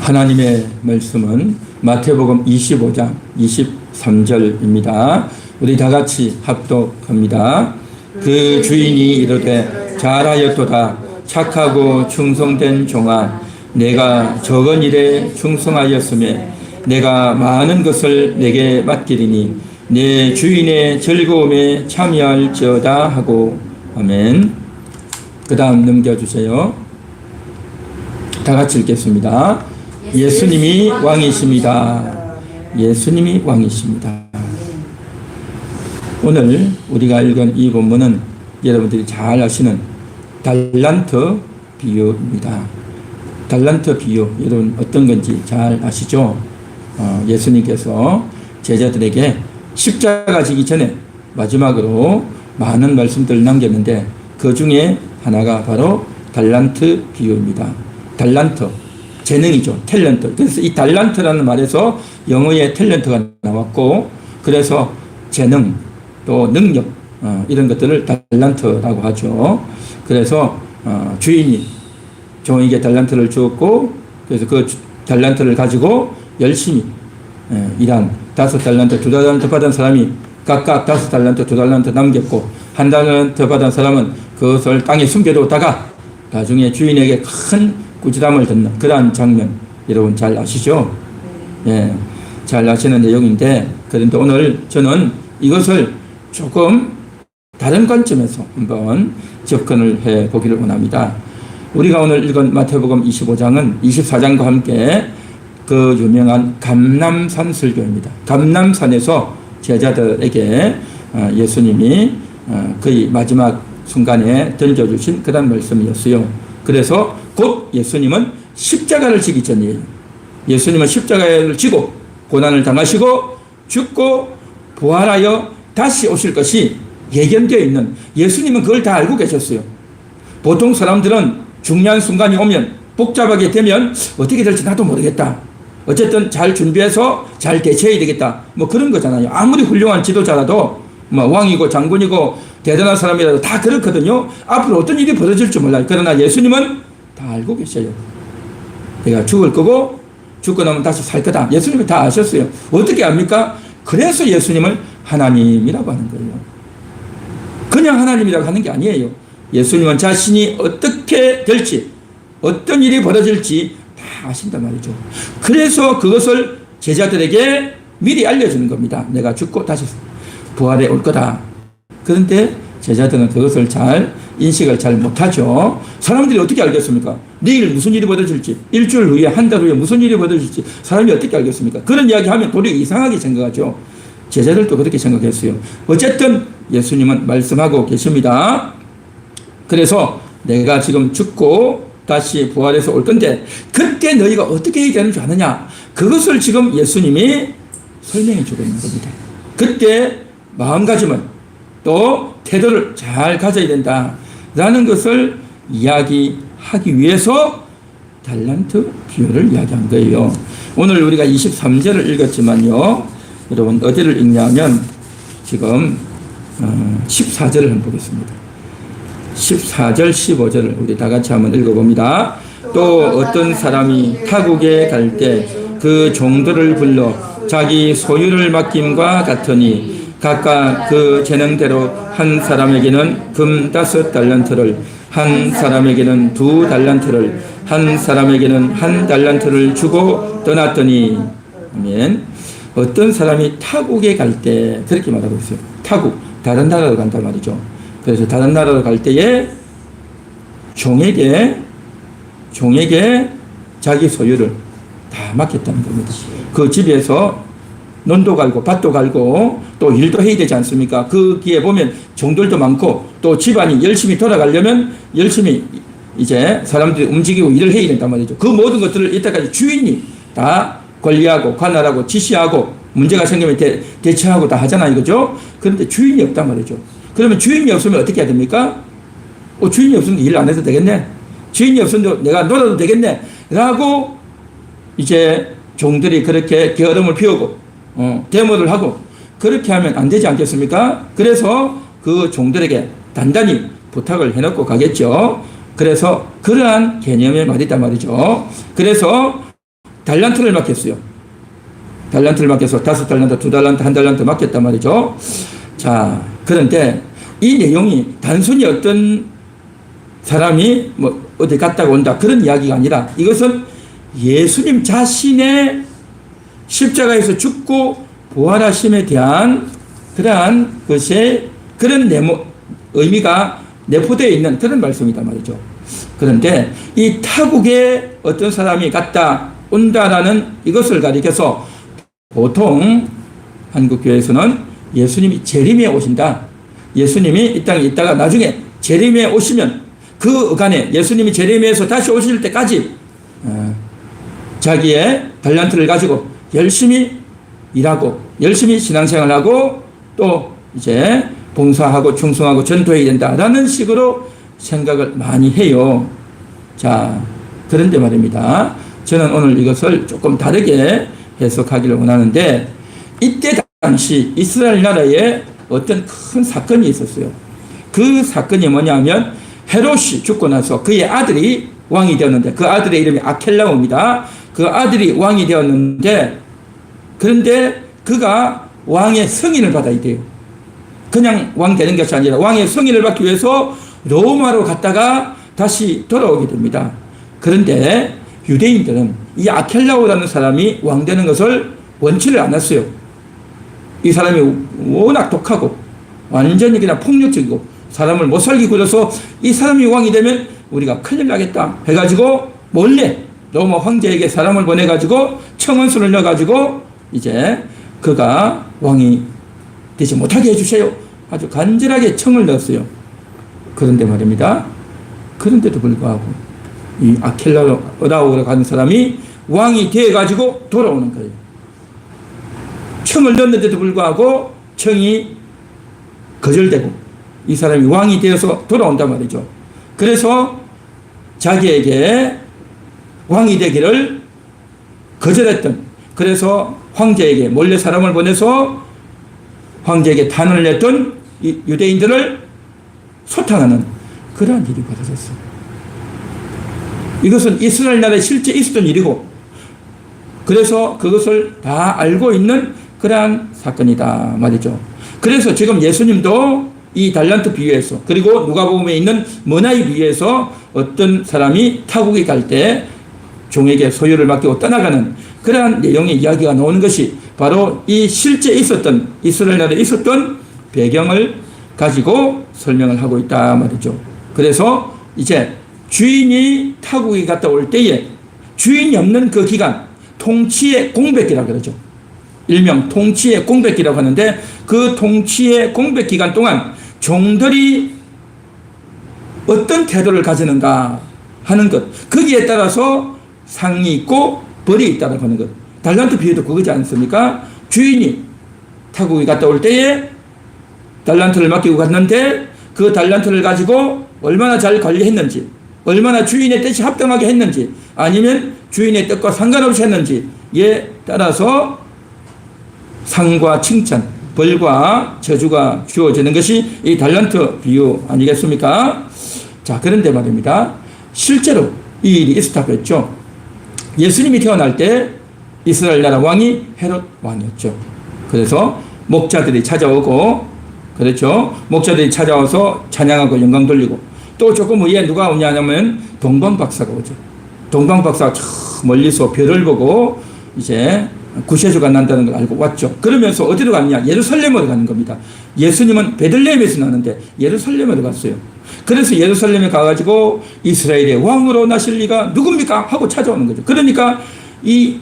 하나님의 말씀은 마태복음 25장 23절입니다. 우리 다 같이 합독합니다. 그 주인이 이르되 잘하였도다 착하고 충성된 종아, 내가 적은 일에 충성하였으며 내가 많은 것을 내게 맡기리니 내 주인의 즐거움에 참여할지어다 하고. 아멘. 그 다음 넘겨주세요. 다 같이 읽겠습니다. 예수님이 왕이십니다. 예수님이 왕이십니다. 오늘 우리가 읽은 이 본문은 여러분들이 잘 아시는 달란트 비유입니다. 달란트 비유, 여러분 어떤 건지 잘 아시죠? 예수님께서 제자들에게 십자가 지기 전에 마지막으로 많은 말씀들을 남겼는데 그 중에 하나가 바로 달란트 비유입니다. 달란트, 재능이죠. 탤런트. 그래서 이 달란트라는 말에서 영어의 탤런트가 나왔고, 그래서 재능, 또 능력, 이런 것들을 달란트라고 하죠. 그래서 주인이 종에게 달란트를 주었고, 그래서 그 달란트를 가지고 열심히 일한 5달란트, 2달란트 받은 사람이 각각 5달란트, 2달란트 남겼고, 1달란트 받은 사람은 그것을 땅에 숨겨두었다가 나중에 주인에게 큰 꾸지람을 듣는 그러한 장면, 여러분 잘 아시죠? 예, 잘 아시는 내용인데, 그런데 오늘 저는 이것을 조금 다른 관점에서 한번 접근을 해 보기를 원합니다. 우리가 오늘 읽은 마태복음 25장은 24장과 함께 그 유명한 감람산 설교입니다. 감람산에서 제자들에게 예수님이 거의 마지막 순간에 던져주신 그런 말씀이었어요. 그래서 곧 예수님은 십자가를 지기 전이에요. 예수님은 십자가를 지고 고난을 당하시고 죽고 부활하여 다시 오실 것이 예견되어 있는, 예수님은 그걸 다 알고 계셨어요. 보통 사람들은 중요한 순간이 오면, 복잡하게 되면 어떻게 될지 나도 모르겠다, 어쨌든 잘 준비해서 잘 대처해야 되겠다, 뭐 그런 거잖아요. 아무리 훌륭한 지도자라도, 뭐 왕이고 장군이고 대단한 사람이라도 다 그렇거든요. 앞으로 어떤 일이 벌어질지 몰라요. 그러나 예수님은 다 알고 계셔요. 내가 죽을 거고 죽고 나면 다시 살 거다. 예수님이 다 아셨어요. 어떻게 압니까? 그래서 예수님을 하나님이라고 하는 거예요. 그냥 하나님이라고 하는 게 아니에요. 예수님은 자신이 어떻게 될지, 어떤 일이 벌어질지 다 아신단 말이죠. 그래서 그것을 제자들에게 미리 알려주는 겁니다. 내가 죽고 다시 부활해 올 거다. 그런데 제자들은 그것을 잘 인식을 잘 못하죠. 사람들이 어떻게 알겠습니까? 내일 무슨 일이 벌어질지, 일주일 후에, 한 달 후에 무슨 일이 벌어질지 사람이 어떻게 알겠습니까? 그런 이야기하면 도리어 이상하게 생각하죠. 제자들도 그렇게 생각했어요. 어쨌든 예수님은 말씀하고 계십니다. 그래서 내가 지금 죽고 다시 부활해서 올 건데 그때 너희가 어떻게 해야 되는 줄 아느냐? 그것을 지금 예수님이 설명해 주고 있는 겁니다. 그때 마음가짐을, 또 태도를 잘 가져야 된다라는 것을 이야기하기 위해서 달란트 비유를 이야기한 거예요. 오늘 우리가 23절을 읽었지만요, 여러분 어디를 읽냐면 지금 14절을 한번 보겠습니다. 14절 15절을 우리 다 같이 한번 읽어봅니다. 또 어떤 사람이 타국에 갈 때 그 종들을 불러 자기 소유를 맡김과 같으니 각각 그 재능대로 한 사람에게는 금 5달란트를, 한 사람에게는 2달란트를, 한 사람에게는 1달란트를 주고 떠났더니. 아멘. 어떤 사람이 타국에 갈 때, 그렇게 말하고 있어요. 타국, 다른 나라로 간단 말이죠. 그래서 다른 나라로 갈 때에 종에게 자기 소유를 다 맡겼다는 겁니다. 그 집에서 논도 갈고 밭도 갈고 또 일도 해야 되지 않습니까? 거기에 보면 종들도 많고 또 집안이 열심히 돌아가려면 열심히 이제 사람들이 움직이고 일을 해야 된단 말이죠. 그 모든 것들을 이때까지 주인이 다 관리하고 관할하고 지시하고 문제가 생기면 대처하고 다 하잖아요. 그죠? 그런데 주인이 없단 말이죠. 그러면 주인이 없으면 어떻게 해야 됩니까? 주인이 없으면 일 안 해도 되겠네. 주인이 없으면 내가 놀아도 되겠네. 라고 이제 종들이 그렇게 게으름을 피우고 데모를 하고 그렇게 하면 안 되지 않겠습니까? 그래서 그 종들에게 단단히 부탁을 해놓고 가겠죠. 그래서 그러한 개념의 말이단 말이죠. 그래서 달란트를 맡겼어요. 달란트를 맡겨서 5달란트, 2달란트, 1달란트 맡겼단 말이죠. 자, 그런데 이 내용이 단순히 어떤 사람이 뭐 어디 갔다가 온다 그런 이야기가 아니라 이것은 예수님 자신의 십자가에서 죽고 부활하심에 대한 그러한 것의 그런 의미가 내포되어 있는 그런 말씀이다 말이죠. 그런데 이 타국에 어떤 사람이 갔다 온다라는 이것을 가리켜서 보통 한국교회에서는 예수님이 재림에 오신다. 예수님이 이 땅에 있다가 나중에 재림에 오시면 그 어간에 예수님이 재림에서 다시 오실 때까지 자기의 달란트를 가지고 열심히 일하고 열심히 신앙생활하고 또 이제 봉사하고 충성하고 전도해야 된다라는 식으로 생각을 많이 해요. 자, 그런데 말입니다. 저는 오늘 이것을 조금 다르게 해석하기를 원하는데 이때 당시 이스라엘 나라에 어떤 큰 사건이 있었어요. 그 사건이 뭐냐면 헤롯이 죽고 나서 그의 아들이 왕이 되었는데 그 아들의 이름이 아켈라오입니다. 그 아들이 왕이 되었는데 그런데 그가 왕의 승인을 받아야 돼요. 그냥 왕 되는 것이 아니라 왕의 승인을 받기 위해서 로마로 갔다가 다시 돌아오게 됩니다. 그런데 유대인들은 이 아켈라오라는 사람이 왕 되는 것을 원치를 않았어요. 이 사람이 워낙 독하고 완전히 그냥 폭력적이고 사람을 못 살게 굴어서 이 사람이 왕이 되면 우리가 큰일 나겠다 해가지고 몰래 로마 황제에게 사람을 보내가지고 청원서를 넣어가지고 이제 그가 왕이 되지 못하게 해주세요. 아주 간절하게 청을 넣었어요. 그런데 말입니다. 그런데도 불구하고 이 아켈라오라고 하는 사람이 왕이 되어가지고 돌아오는 거예요. 청을 넣었는데도 불구하고 청이 거절되고 이 사람이 왕이 되어서 돌아온단 말이죠. 그래서 자기에게 왕이 되기를 거절했던, 그래서 황제에게 몰래 사람을 보내서 황제에게 단을 냈던 이 유대인들을 소탕하는 그러한 일이 벌어졌어요. 이것은 이스라엘 나라에 실제 있었던 일이고 그래서 그것을 다 알고 있는 그러한 사건이다 말이죠. 그래서 지금 예수님도 이 달란트 비유에서 그리고 누가복음에 있는 문화의 비유에서 어떤 사람이 타국에 갈 때 종에게 소유를 맡기고 떠나가는 그러한 내용의 이야기가 나오는 것이 바로 이 실제 있었던 이스라엘 나라에 있었던 배경을 가지고 설명을 하고 있다 말이죠. 그래서 이제 주인이 타국에 갔다 올 때에 주인이 없는 그 기간 통치의 공백기라고 그러죠. 일명 통치의 공백기라고 하는데 그 통치의 공백 기간 동안 종들이 어떤 태도를 가지는가 하는 것, 거기에 따라서 상이 있고 벌이 있다고 하는 것. 달란트 비유도 그거지 않습니까? 주인이 타국에 갔다 올 때에 달란트를 맡기고 갔는데 그 달란트를 가지고 얼마나 잘 관리했는지, 얼마나 주인의 뜻이 합당하게 했는지, 아니면 주인의 뜻과 상관없이 했는지에 따라서 상과 칭찬, 벌과 저주가 주어지는 것이 이 달란트 비유 아니겠습니까? 자, 그런데 말입니다. 실제로 이 일이 있었다고 했죠. 예수님이 태어날 때 이스라엘 나라 왕이 헤롯 왕이었죠. 그래서 목자들이 찾아오고, 그렇죠. 목자들이 찾아와서 찬양하고 영광 돌리고, 또 조금 위에 누가 오냐면 동방박사가 오죠. 동방박사가 저 멀리서 별을 보고 이제 구세주가 난다는 걸 알고 왔죠. 그러면서 어디로 갔냐? 예루살렘으로 가는 겁니다. 예수님은 베들레헴에서 나는데 예루살렘으로 갔어요. 그래서 예루살렘에 가가지고 이스라엘의 왕으로 나실 리가 누굽니까? 하고 찾아오는 거죠. 그러니까 이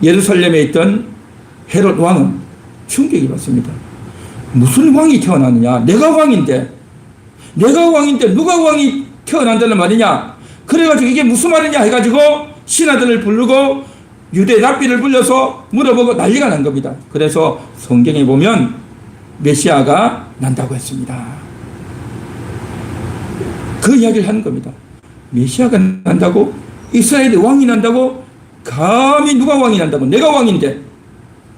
예루살렘에 있던 헤롯 왕은 충격이 받습니다. 무슨 왕이 태어났느냐? 내가 왕인데 누가 왕이 태어난다는 말이냐? 그래가지고 이게 무슨 말이냐 해가지고 신하들을 부르고 유대 랍비를 불러서 물어보고 난리가 난 겁니다. 그래서 성경에 보면 메시아가 난다고 했습니다. 그 이야기를 하는 겁니다. 메시아가 난다고? 이스라엘의 왕이 난다고? 감히 누가 왕이 난다고? 내가 왕인데.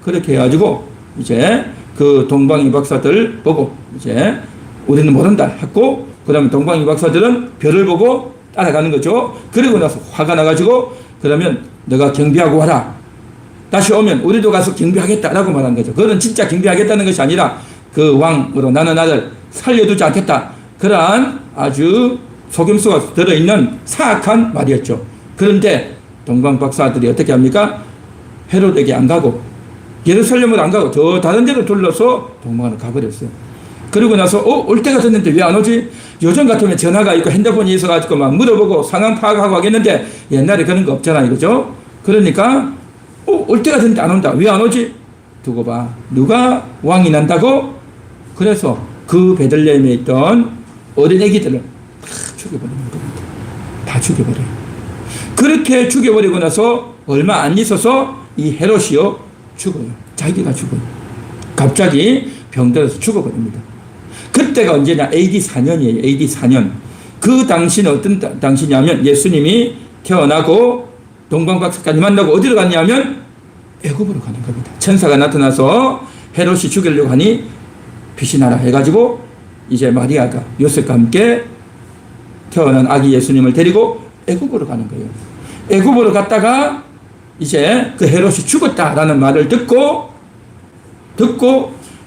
그렇게 해가지고 이제 그 동방이 박사들 보고 이제 우리는 모른다 했고, 그 다음에 동방이 박사들은 별을 보고 따라가는 거죠. 그러고 나서 화가 나가지고 그러면 너가 경비하고 와라. 다시 오면 우리도 가서 경비하겠다라고 말한 거죠. 그건 진짜 경비하겠다는 것이 아니라 그 왕으로 나는 나를 살려두지 않겠다. 그러한 아주 속임수가 들어있는 사악한 말이었죠. 그런데 동방 박사들이 어떻게 합니까? 헤롯에게 안 가고 예루살렘을 안 가고 저 다른 데로 둘러서 동방으로 가버렸어요. 그러고 나서 올 때가 됐는데 왜 안 오지? 요즘 같으면 전화가 있고 핸드폰이 있어가지고 막 물어보고 상황 파악하고 하겠는데 옛날에 그런 거 없잖아요. 그죠? 그러니까 올 때가 됐는데 안 온다. 왜 안 오지? 두고 봐. 누가 왕이 난다고? 그래서 그 베들레헴에 있던 어린애기들을 다 죽여버리는 겁니다. 다 죽여버려요. 그렇게 죽여버리고 나서 얼마 안 있어서 이 헤롯이요 죽어요. 자기가 죽어요. 갑자기 병들어서 죽어버립니다. 그때가 언제냐? AD 4년이에요. AD 4년. 그 당시는 어떤 당시냐면 예수님이 태어나고 동방박사까지 만나고 어디로 갔냐면 애굽으로 가는 겁니다. 천사가 나타나서 헤롯이 죽이려고 하니 빛이 나라 해가지고 이제 마리아가 요셉과 함께 태어난 아기 예수님을 데리고 애굽으로 가는 거예요. 애굽으로 갔다가 이제 그 헤롯이 죽었다라는 말을 듣고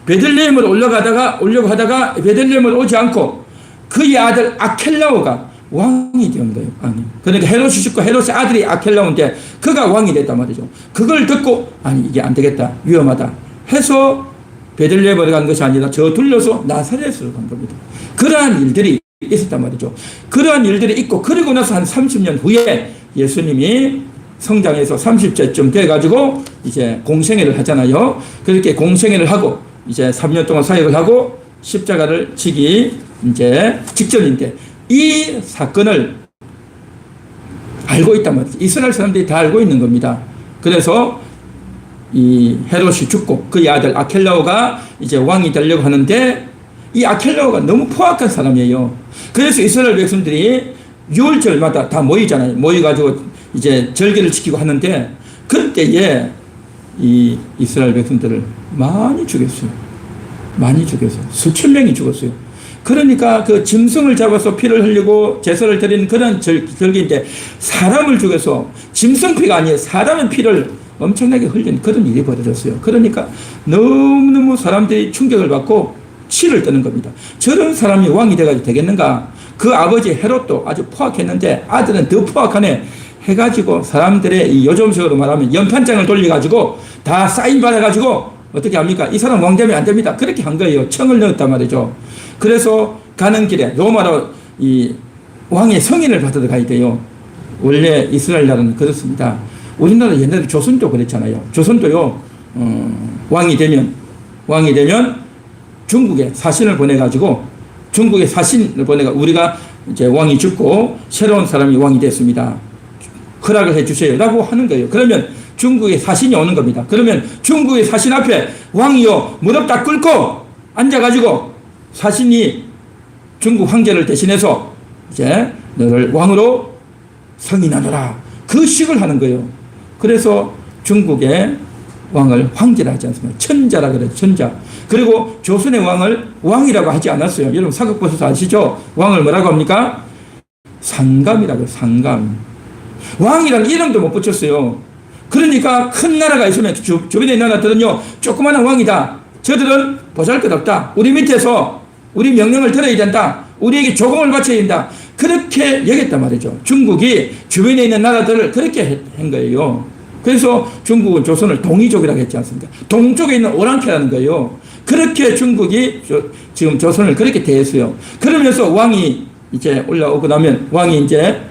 베들레헴으로 올려고 하다가 베들레헴으로 오지 않고 그의 아들 아켈라오가 왕이 된 거예요. 아니. 그러니까 헤롯이 죽고 헤롯의 아들이 아켈라오인데 그가 왕이 됐단 말이죠. 그걸 듣고 아니 이게 안 되겠다. 위험하다. 해서 베들레헴으로 간 것이 아니라 저 둘러서 나사렛으로 간 겁니다. 그러한 일들이 있었단 말이죠. 그러한 일들이 있고 그리고 나서 한 30년 후에 예수님이 성장해서 30세쯤 돼가지고 이제 공생애를 하잖아요. 그렇게 공생애를 하고 이제 3년 동안 사역을 하고 십자가를 지기 이제 직전인데 이 사건을 알고 있단 말이죠. 이스라엘 사람들이 다 알고 있는 겁니다. 그래서 이 헤롯이 죽고 그의 아들 아켈라오가 이제 왕이 되려고 하는데 이 아켈라오가 너무 포악한 사람이에요. 그래서 이스라엘 백성들이 6월절마다 다 모이잖아요. 모여가지고 이제 절기를 지키고 하는데 그때에 이 이스라엘 백성들을 많이 죽였어요. 많이 죽였어요. 수천 명이 죽었어요. 그러니까 그 짐승을 잡아서 피를 흘리고 제사를 드리는 그런 절기인데 사람을 죽여서 짐승 피가 아니에요. 사람의 피를 엄청나게 흘린 그런 일이 벌어졌어요. 그러니까 너무너무 사람들이 충격을 받고 치를 뜨는 겁니다. 저런 사람이 왕이 돼가지고 되겠는가? 그 아버지 헤롯도 아주 포악했는데 아들은 더 포악하네 해가지고 사람들의 이 요즘식으로 말하면 연판장을 돌려가지고 다 사인 받아가지고 어떻게 합니까? 이 사람 왕 되면 안 됩니다. 그렇게 한 거예요. 청을 넣었단 말이죠. 그래서 가는 길에 로마로 이 왕의 성인을 받으러 가야 돼요. 원래 이스라엘 나라는 그렇습니다. 우리나라 옛날에 조선도 그랬잖아요. 조선도요, 왕이 되면 중국에 사신을 보내가지고 중국에 사신을 보내가 우리가 이제 왕이 죽고 새로운 사람이 왕이 됐습니다. 허락을 해주세요. 라고 하는 거예요. 그러면 중국에 사신이 오는 겁니다. 그러면 중국의 사신 앞에 왕이요, 무릎 딱 꿇고 앉아가지고 사신이 중국 황제를 대신해서 이제 너를 왕으로 승인하노라. 그 식을 하는 거예요. 그래서 중국의 왕을 황제라 하지 않습니까? 천자라 그래요. 천자. 그리고 조선의 왕을 왕이라고 하지 않았어요. 여러분 사극버섯 아시죠? 왕을 뭐라고 합니까? 상감이라고 해요. 상감. 왕이라는 이름도 못 붙였어요. 그러니까 큰 나라가 있으면 주변에 있는 나라들은요 조그마한 왕이다. 저들은 보잘것없다. 우리 밑에서 우리 명령을 들어야 된다. 우리에게 조공을 바쳐야 된다. 그렇게 여겼단 말이죠. 중국이 주변에 있는 나라들을 그렇게 한 거예요. 그래서 중국은 조선을 동이족이라고 했지 않습니까? 동쪽에 있는 오랑캐라는 거예요. 그렇게 중국이 지금 조선을 그렇게 대했어요. 그러면서 왕이 이제 올라오고 나면 왕이 이제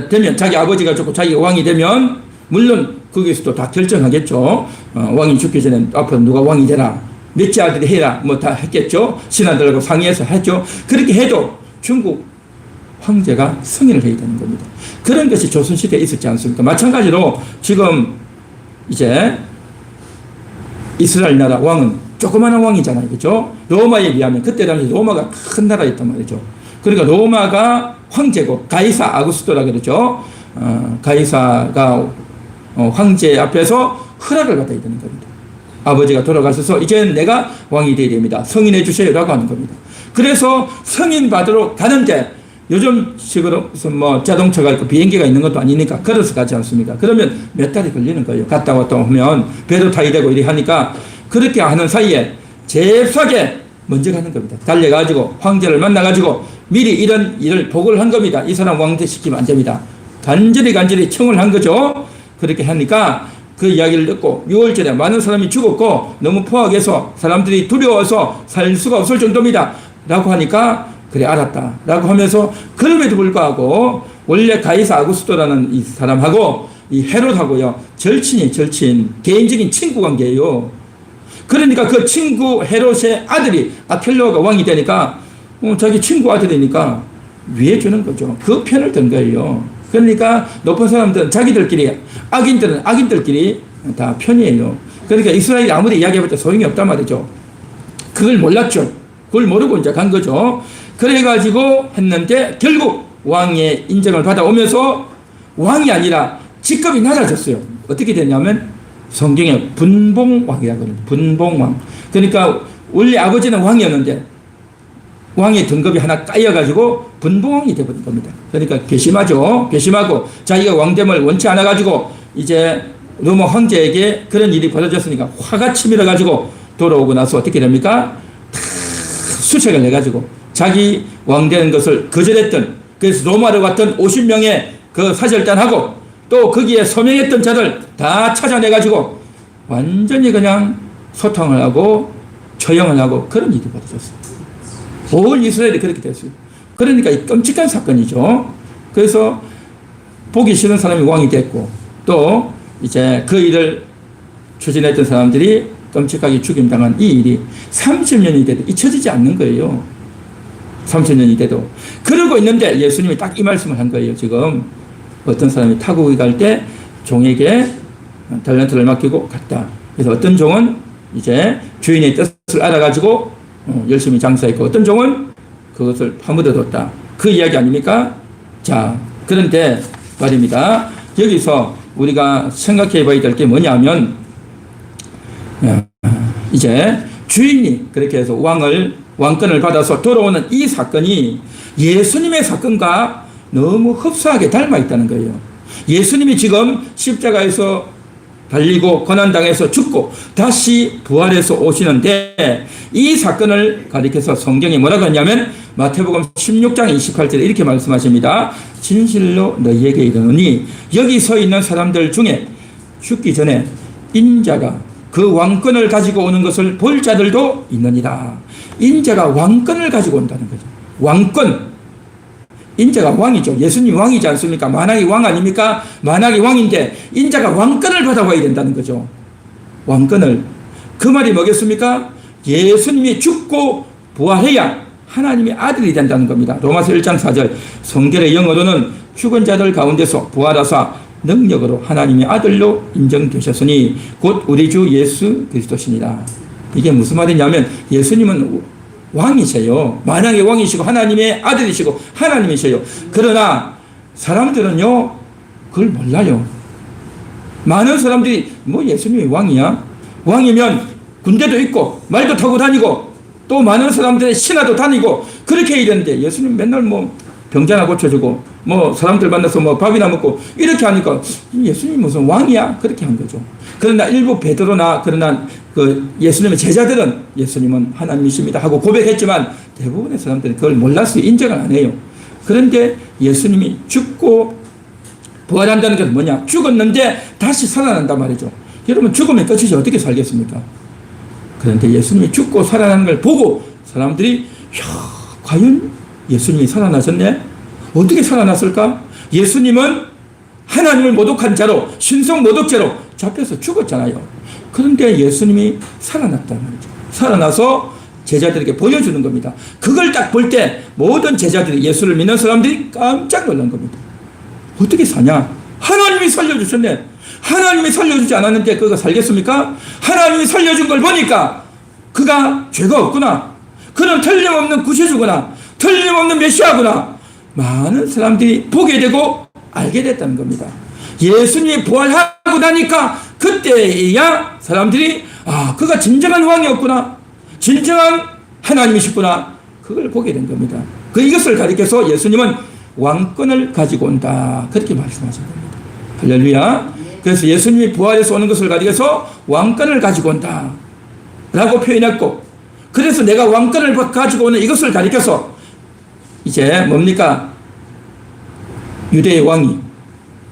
되면 자기 아버지가 죽고 자기가 왕이 되면 물론 거기서도 다 결정하겠죠. 왕이 죽기 전에 앞으로 누가 왕이 되라. 몇째 아들이 해라. 뭐 다 했겠죠. 신하들하고 상의해서 했죠. 그렇게 해도 중국 황제가 승인을 해야 되는 겁니다. 그런 것이 조선시대에 있었지 않습니까? 마찬가지로 지금 이제 이스라엘 나라 왕은 조그마한 왕이잖아요. 그죠? 로마에 비하면 그때 당시 로마가 큰 나라였단 말이죠. 그러니까 로마가 황제고 가이사 아구스토라 그러죠. 가이사가 황제 앞에서 허락을 받아야 되는 겁니다. 아버지가 돌아가셔서 이제 내가 왕이 되어야 됩니다. 승인해 주세요라고 하는 겁니다. 그래서 승인 받으러 가는데 요즘식으로 뭐 자동차가 있고 비행기가 있는 것도 아니니까 걸어서 가지 않습니까? 그러면 몇 달이 걸리는 거예요. 갔다 왔다 오면 배도 타야 되고 이렇게 하니까 그렇게 하는 사이에 잽싸게 먼저 가는 겁니다. 달려가지고 황제를 만나가지고 미리 이런 일을 보고를 한 겁니다. 이 사람 왕대시키면 안 됩니다. 간절히 청을 한 거죠. 그렇게 하니까 그 이야기를 듣고 6월절에 많은 사람이 죽었고 너무 포악해서 사람들이 두려워서 살 수가 없을 정도입니다. 라고 하니까 그래 알았다 라고 하면서 그럼에도 불구하고 원래 가이사 아구스토라는 이 사람하고 이 헤롯하고요 절친 개인적인 친구 관계예요. 그러니까 그 친구 헤롯의 아들이 아켈로가 왕이 되니까 자기 친구 아들이니까 위해 주는 거죠. 그 편을 든 거예요. 그러니까 높은 사람들은 자기들끼리 악인들은 악인들끼리 다 편이에요. 그러니까 이스라엘이 아무리 이야기해볼 때 소용이 없단 말이죠. 그걸 몰랐죠. 그걸 모르고 이제 간 거죠. 그래가지고 했는데 결국 왕의 인정을 받아오면서 왕이 아니라 직급이 낮아졌어요. 어떻게 됐냐면 성경에 분봉왕이라고 합니다. 분봉왕. 그러니까 원래 아버지는 왕이었는데 왕의 등급이 하나 까여가지고 분봉왕이 되버린 겁니다. 그러니까 괘씸하죠. 괘씸하고 자기가 왕됨을 원치 않아가지고 이제 로마 황제에게 그런 일이 벌어졌으니까 화가 치밀어가지고 돌아오고 나서 어떻게 됩니까? 수색을 해가지고 자기 왕되는 것을 거절했던 그래서 로마로 갔던 50명의 그 사절단하고 또 거기에 서명했던 자를 다 찾아내가지고 완전히 그냥 소탕을 하고 처형을 하고 그런 일이 벌어졌어요. 온 이스라엘이 그렇게 됐어요. 그러니까 이 끔찍한 사건이죠. 그래서 보기 싫은 사람이 왕이 됐고 또 이제 그 일을 추진했던 사람들이 끔찍하게 죽임당한 이 일이 30년이 돼도 잊혀지지 않는 거예요. 30년이 돼도. 그러고 있는데 예수님이 딱 이 말씀을 한 거예요. 지금 어떤 사람이 타국에 갈 때 종에게 달란트를 맡기고 갔다. 그래서 어떤 종은 이제 주인의 뜻을 알아가지고 열심히 장사했고 어떤 종은 그것을 파묻어뒀다. 그 이야기 아닙니까? 자, 그런데 말입니다. 여기서 우리가 생각해 봐야 될 게 뭐냐면 이제 주인이 그렇게 해서 왕권을 받아서 돌아오는 이 사건이 예수님의 사건과 너무 흡사하게 닮아 있다는 거예요. 예수님이 지금 십자가에서 달리고 고난당해서 죽고 다시 부활해서 오시는데 이 사건을 가리켜서 성경이 뭐라고 하냐면 마태복음 16장 28절에 이렇게 말씀하십니다. 진실로 너희에게 이르노니 여기 서 있는 사람들 중에 죽기 전에 인자가 그 왕권을 가지고 오는 것을 볼 자들도 있느니라. 인자가 왕권을 가지고 온다는 거죠. 왕권. 인자가 왕이죠. 예수님이 왕이지 않습니까? 만왕의 왕 아닙니까? 만왕의 왕인데 인자가 왕권을 받아와야 된다는 거죠. 왕권을. 그 말이 뭐겠습니까? 예수님이 죽고 부활해야 하나님의 아들이 된다는 겁니다. 로마서 1장 4절 성결의 영어로는 죽은 자들 가운데서 부활하사 능력으로 하나님의 아들로 인정되셨으니 곧 우리 주 예수 그리스도시니라. 이게 무슨 말이냐면 예수님은 왕이세요. 만왕의 왕이시고 하나님의 아들이시고 하나님이세요. 그러나 사람들은요 그걸 몰라요. 많은 사람들이 뭐 예수님이 왕이야? 왕이면 군대도 있고 말도 타고 다니고 또 많은 사람들의 신하도 다니고 그렇게 이랬는데 예수님 맨날 뭐 병자나 고쳐주고 뭐 사람들 만나서 뭐 밥이나 먹고 이렇게 하니까 예수님 무슨 왕이야? 그렇게 한 거죠. 그러나 일부 베드로나 그러나 그 예수님의 제자들은 예수님은 하나님이십니다 하고 고백했지만 대부분의 사람들은 그걸 몰라서 인정을 안 해요. 그런데 예수님이 죽고 부활한다는 것은 뭐냐? 죽었는데 다시 살아난단 말이죠. 여러분 죽으면 끝이지 어떻게 살겠습니까? 그런데 예수님이 죽고 살아나는 걸 보고 사람들이 야, 과연 예수님이 살아나셨네? 어떻게 살아났을까? 예수님은 하나님을 모독한 자로 신성 모독죄로 잡혀서 죽었잖아요. 그런데 예수님이 살아났단 말이죠. 살아나서 제자들에게 보여주는 겁니다. 그걸 딱 볼 때 모든 제자들이 예수를 믿는 사람들이 깜짝 놀란 겁니다. 어떻게 사냐? 하나님이 살려주셨네. 하나님이 살려주지 않았는데 그가 살겠습니까? 하나님이 살려준 걸 보니까 그가 죄가 없구나. 그는 틀림없는 구세주구나. 틀림없는 메시아구나. 많은 사람들이 보게 되고 알게 됐다는 겁니다. 예수님이 부활하고 나니까 그때야 사람들이 그가 진정한 왕이었구나. 진정한 하나님이셨구나. 그걸 보게 된 겁니다. 이것을 가리켜서 예수님은 왕권을 가지고 온다. 그렇게 말씀하신 겁니다. 할렐루야. 그래서 예수님이 부활해서 오는 것을 가리켜서 왕권을 가지고 온다. 라고 표현했고, 그래서 내가 왕권을 가지고 오는 이것을 가리켜서 이제 뭡니까? 유대의 왕이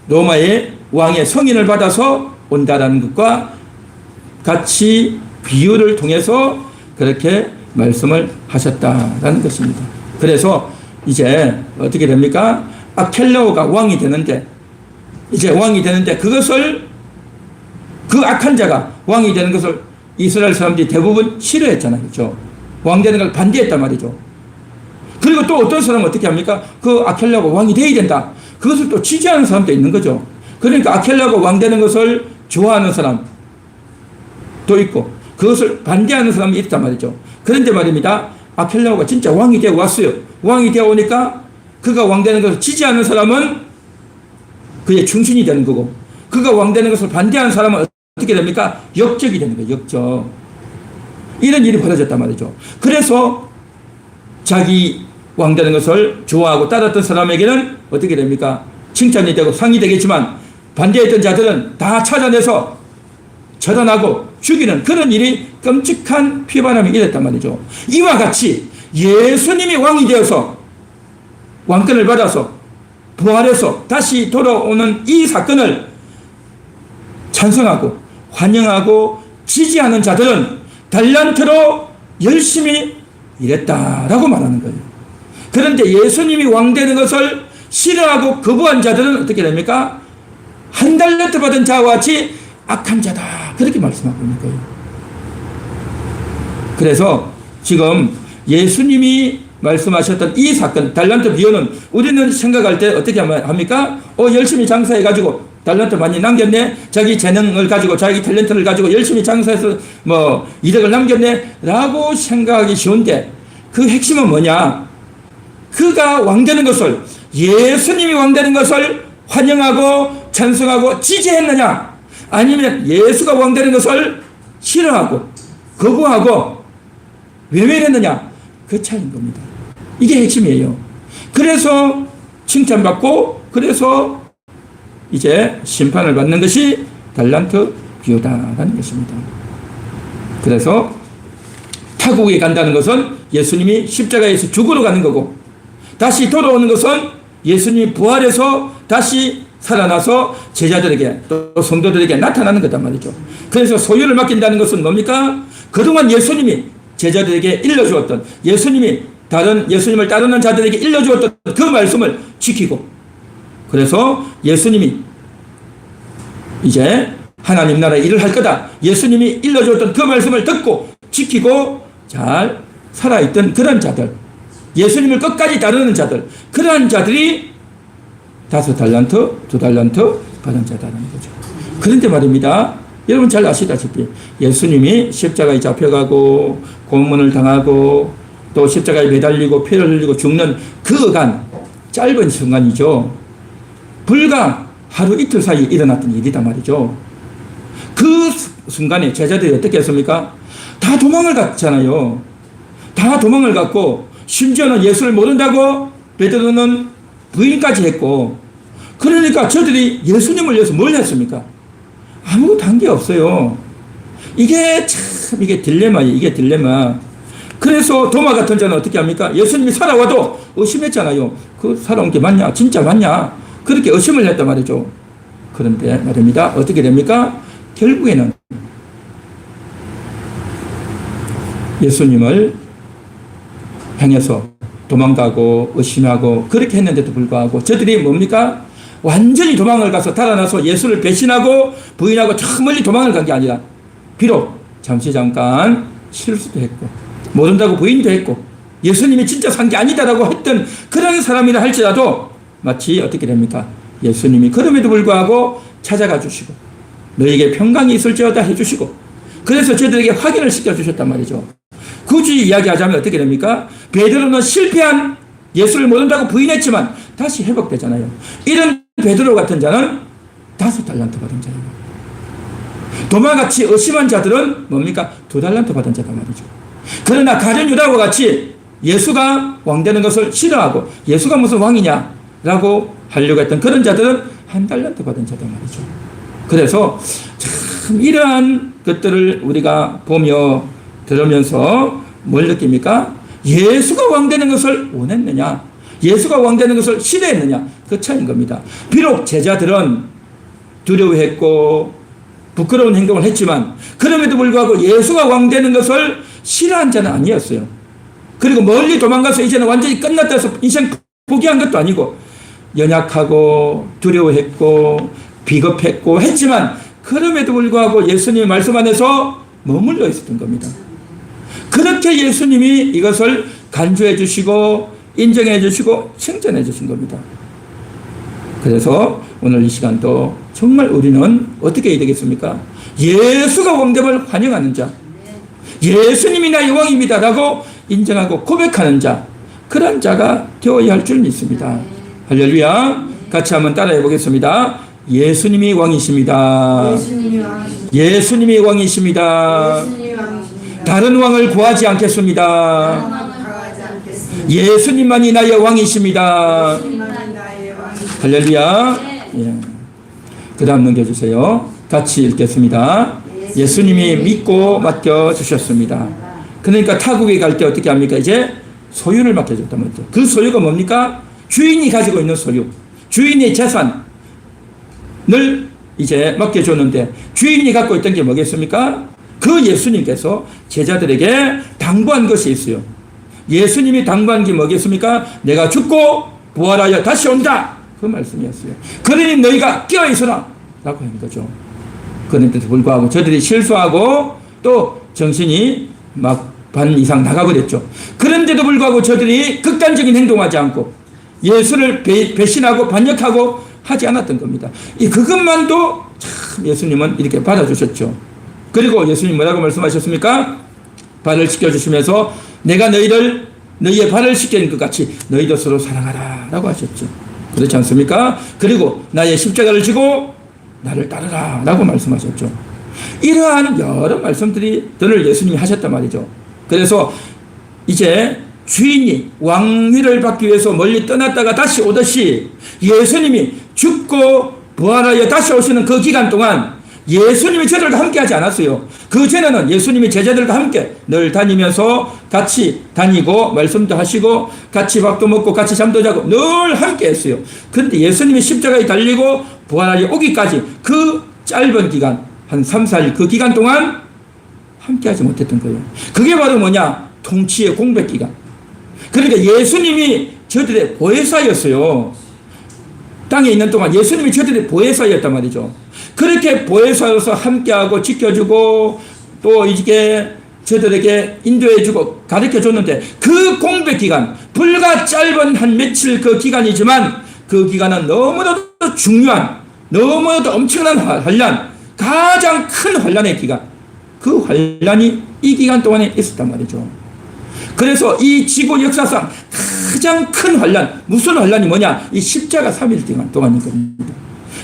로마의 왕의 성인을 받아서 온다라는 것과 같이 비유를 통해서 그렇게 말씀을 하셨다라는 것입니다. 그래서 이제 어떻게 됩니까? 아켈라오가 왕이 되는데, 이제 왕이 되는데 그것을, 그 악한 자가 왕이 되는 것을 이스라엘 사람들이 대부분 싫어했잖아요. 그렇죠? 왕 되는 걸 반대했단 말이죠. 그리고 또 어떤 사람은 어떻게 합니까? 그 아켈라오가 왕이 되어야 된다. 그것을 또 지지하는 사람도 있는 거죠. 그러니까 아켈라오가 왕 되는 것을 좋아하는 사람도 있고 그것을 반대하는 사람이 있단 말이죠. 그런데 말입니다. 아켈라오가 진짜 왕이 되어 왔어요. 왕이 되어 오니까 그가 왕 되는 것을 지지하는 사람은 그의 충신이 되는 거고, 그가 왕 되는 것을 반대하는 사람은 어떻게 됩니까? 역적이 되는 거예요. 역적. 이런 일이 벌어졌단 말이죠. 그래서 자기 왕 되는 것을 좋아하고 따랐던 사람에게는 어떻게 됩니까? 칭찬이 되고 상이 되겠지만 반대했던 자들은 다 찾아내서 처단하고 죽이는 그런 일이, 끔찍한 피바람이 일었단 말이죠. 이와 같이 예수님이 왕이 되어서 왕권을 받아서 부활해서 다시 돌아오는 이 사건을 찬성하고 환영하고 지지하는 자들은 달란트로 열심히 일했다라고 말하는 거예요. 그런데 예수님이 왕 되는 것을 싫어하고 거부한 자들은 어떻게 됩니까? 한 달란트 받은 자와 같이 악한 자다. 그렇게 말씀하고 있는 거예요. 그래서 지금 예수님이 말씀하셨던 이 사건, 달란트 비유는 우리는 생각할 때 어떻게 합니까? 열심히 장사해가지고 달란트 많이 남겼네. 자기 재능을 가지고, 자기 탤런트를 가지고 열심히 장사해서 이득을 남겼네. 라고 생각하기 쉬운데, 그 핵심은 뭐냐? 그가 왕되는 것을, 예수님이 왕되는 것을 환영하고 찬성하고 지지했느냐? 아니면 예수가 왕되는 것을 싫어하고 거부하고 외면했느냐? 그 차이인 겁니다. 이게 핵심이에요. 그래서 칭찬받고, 그래서 이제 심판을 받는 것이 달란트 비유다라는 것입니다. 그래서 타국에 간다는 것은 예수님이 십자가에서 죽으러 가는 거고, 다시 돌아오는 것은 예수님이 부활해서 다시 살아나서 제자들에게 또 성도들에게 나타나는 거단 말이죠. 그래서 소유를 맡긴다는 것은 뭡니까? 그동안 예수님이 제자들에게 일러주었던, 예수님을 따르는 자들에게 일러주었던 그 말씀을 지키고, 그래서 예수님이 이제 하나님 나라의 일을 할 거다, 예수님이 일러주었던 그 말씀을 듣고 지키고 잘 살아있던 그런 자들, 예수님을 끝까지 따르는 자들, 그러한 자들이 5달란트, 2달란트 받은 자다라는 거죠. 그런데 말입니다, 여러분 잘 아시다시피 예수님이 십자가에 잡혀가고 고문을 당하고 또 십자가에 매달리고 피를 흘리고 죽는 그간 짧은 순간이죠. 불과 하루 이틀 사이에 일어났던 일이다 말이죠. 그 순간에 제자들이 어떻게 했습니까? 다 도망을 갔잖아요. 다 도망을 갔고, 심지어는 예수를 모른다고 베드로는 부인까지 했고, 그러니까 저들이 예수님을 위해서 뭘 했습니까? 아무것도 한 게 없어요. 이게 딜레마예요. 이게 딜레마. 그래서 도마 같은 자는 어떻게 합니까? 예수님이 살아와도 의심했잖아요. 그 살아온 게 맞냐? 진짜 맞냐? 그렇게 의심을 했단 말이죠. 그런데 말입니다, 어떻게 됩니까? 결국에는 예수님을 향해서 도망가고 의심하고 그렇게 했는데도 불구하고 저들이 뭡니까? 완전히 도망을 가서 달아나서 예수를 배신하고 부인하고 저 멀리 도망을 간 게 아니라, 비록 잠깐 실수도 했고 모른다고 부인도 했고 예수님이 진짜 산 게 아니다라고 했던 그런 사람이라 할지라도 마치 어떻게 됩니까? 예수님이 그럼에도 불구하고 찾아가 주시고 너에게 평강이 있을지어다 해주시고, 그래서 저들에게 확인을 시켜주셨단 말이죠. 굳이 이야기하자면 어떻게 됩니까? 베드로는 실패한, 예수를 모른다고 부인했지만 다시 회복되잖아요. 이런 베드로 같은 자는 5달란트 받은 자예요. 도마같이 의심한 자들은 뭡니까? 2달란트 받은 자단 말이죠. 그러나 가룟 유다와 같이 예수가 왕되는 것을 싫어하고 예수가 무슨 왕이냐라고 하려고 했던 그런 자들은 한 달란트 받은 자들 말이죠. 그래서 참 이러한 것들을 우리가 보며 들으면서 뭘 느낍니까? 예수가 왕되는 것을 원했느냐, 예수가 왕되는 것을 싫어했느냐, 그 차이인 겁니다. 비록 제자들은 두려워했고 부끄러운 행동을 했지만 그럼에도 불구하고 예수가 왕되는 것을 싫어한 자는 아니었어요. 그리고 멀리 도망가서 이제는 완전히 끝났다 해서 인생 포기한 것도 아니고 연약하고 두려워했고 비겁했고 했지만 그럼에도 불구하고 예수님의 말씀 안에서 머물러 있었던 겁니다. 그렇게 예수님이 이것을 간주해 주시고 인정해 주시고 칭찬해 주신 겁니다. 그래서 오늘 이 시간도 정말 우리는 어떻게 해야 되겠습니까? 예수가 왕됨을 환영하는 자, 예수님이 나의 왕입니다 라고 인정하고 고백하는 자, 그런 자가 되어야 할 줄 믿습니다. 할렐루야. 같이 한번 따라해 보겠습니다. 예수님이 왕이십니다. 예수님이 왕이십니다. 다른 왕을 구하지 않겠습니다. 예수님만이 나의 왕이십니다. 할렐루야. 예. 그 다음 넘겨주세요. 같이 읽겠습니다. 예수님이 믿고 맡겨주셨습니다. 그러니까 타국에 갈 때 어떻게 합니까? 이제 소유를 맡겨줬단 말이죠. 그 소유가 뭡니까? 주인이 가지고 있는 소유, 주인의 재산을 이제 맡겨줬는데 주인이 갖고 있던 게 뭐겠습니까? 그 예수님께서 제자들에게 당부한 것이 있어요. 예수님이 당부한 게 뭐겠습니까? 내가 죽고 부활하여 다시 온다. 그 말씀이었어요. 그러니 너희가 깨어있어라 라고 하는 거죠. 그런데도 불구하고 저들이 실수하고 또 정신이 막 반 이상 나가버렸죠. 그런데도 불구하고 저들이 극단적인 행동하지 않고 예수를 배신하고 반역하고 하지 않았던 겁니다. 이 그것만도 참 예수님은 이렇게 받아주셨죠. 그리고 예수님 뭐라고 말씀하셨습니까? 발을 씻겨주시면서 내가 너희의 발을 씻기는 것 같이 너희도 서로 사랑하라 라고 하셨죠. 그렇지 않습니까? 그리고 나의 십자가를 지고 나를 따르라 라고 말씀하셨죠. 이러한 여러 말씀들을 예수님이 하셨단 말이죠. 그래서 이제 주인이 왕위를 받기 위해서 멀리 떠났다가 다시 오듯이 예수님이 죽고 부활하여 다시 오시는 그 기간 동안 예수님이 저들과 함께 하지 않았어요. 그 전에는 예수님이 제자들과 함께 늘 다니면서 같이 다니고 말씀도 하시고 같이 밥도 먹고 같이 잠도 자고 늘 함께 했어요. 그런데 예수님이 십자가에 달리고 부활하여 오기까지 그 짧은 기간 한 3, 4일 그 기간 동안 함께 하지 못했던 거예요. 그게 바로 뭐냐? 통치의 공백 기간. 그러니까 예수님이 저들의 보혜사였어요. 땅에 있는 동안 예수님이 저들의 보혜사였단 말이죠. 그렇게 보혜사여서 함께하고 지켜주고 또 이게 저들에게 인도해주고 가르쳐줬는데 그 공백 기간, 불과 짧은 한 며칠 그 기간이지만 그 기간은 너무나도 중요한, 너무나도 엄청난 환란, 가장 큰 환란의 기간, 그 환란이 이 기간 동안에 있었단 말이죠. 그래서 이 지구 역사상 가장 큰 환란, 무슨 환란이 뭐냐? 이 십자가 3일 동안인 겁니다.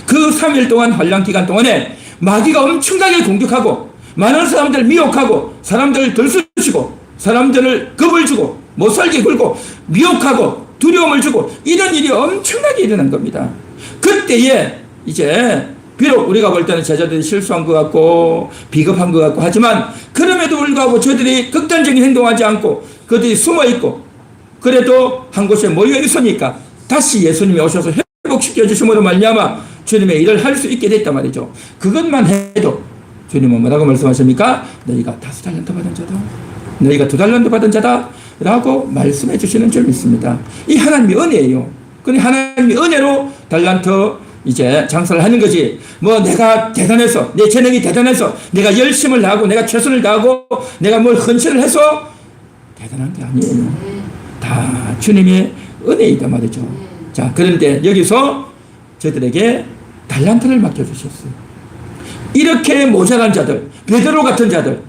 그 3일 동안 환란 기간 동안에 마귀가 엄청나게 공격하고 많은 사람들을 미혹하고 사람들을 들쑤시고 사람들을 겁을 주고 못살게 굴고 미혹하고 두려움을 주고 이런 일이 엄청나게 일어난 겁니다. 그때에 이제 비록 우리가 볼 때는 제자들이 실수한 것 같고 비겁한 것 같고 하지만 그럼에도 불구하고 저들이 극단적인 행동하지 않고 그들이 숨어 있고 그래도 한 곳에 모여 있으니까 다시 예수님이 오셔서 회복시켜 주심으로 말미암아 주님의 일을 할 수 있게 됐단 말이죠. 그것만 해도 주님은 뭐라고 말씀하십니까? 너희가 5달란트 받은 자다, 너희가 2달란트 받은 자다 라고 말씀해 주시는 줄 믿습니다. 이 하나님의 은혜예요. 그러니 하나님의 은혜로 달란트 이제 장사를 하는 거지. 뭐 내가 대단해서, 내 재능이 대단해서, 내가 열심을 다하고, 내가 최선을 다하고, 내가 뭘 헌신을 해서 대단한 게 아니에요. 다 주님의 은혜이다 말이죠. 자, 그런데 여기서 저들에게 달란트를 맡겨주셨어요. 이렇게 모자란 자들, 베드로 같은 자들,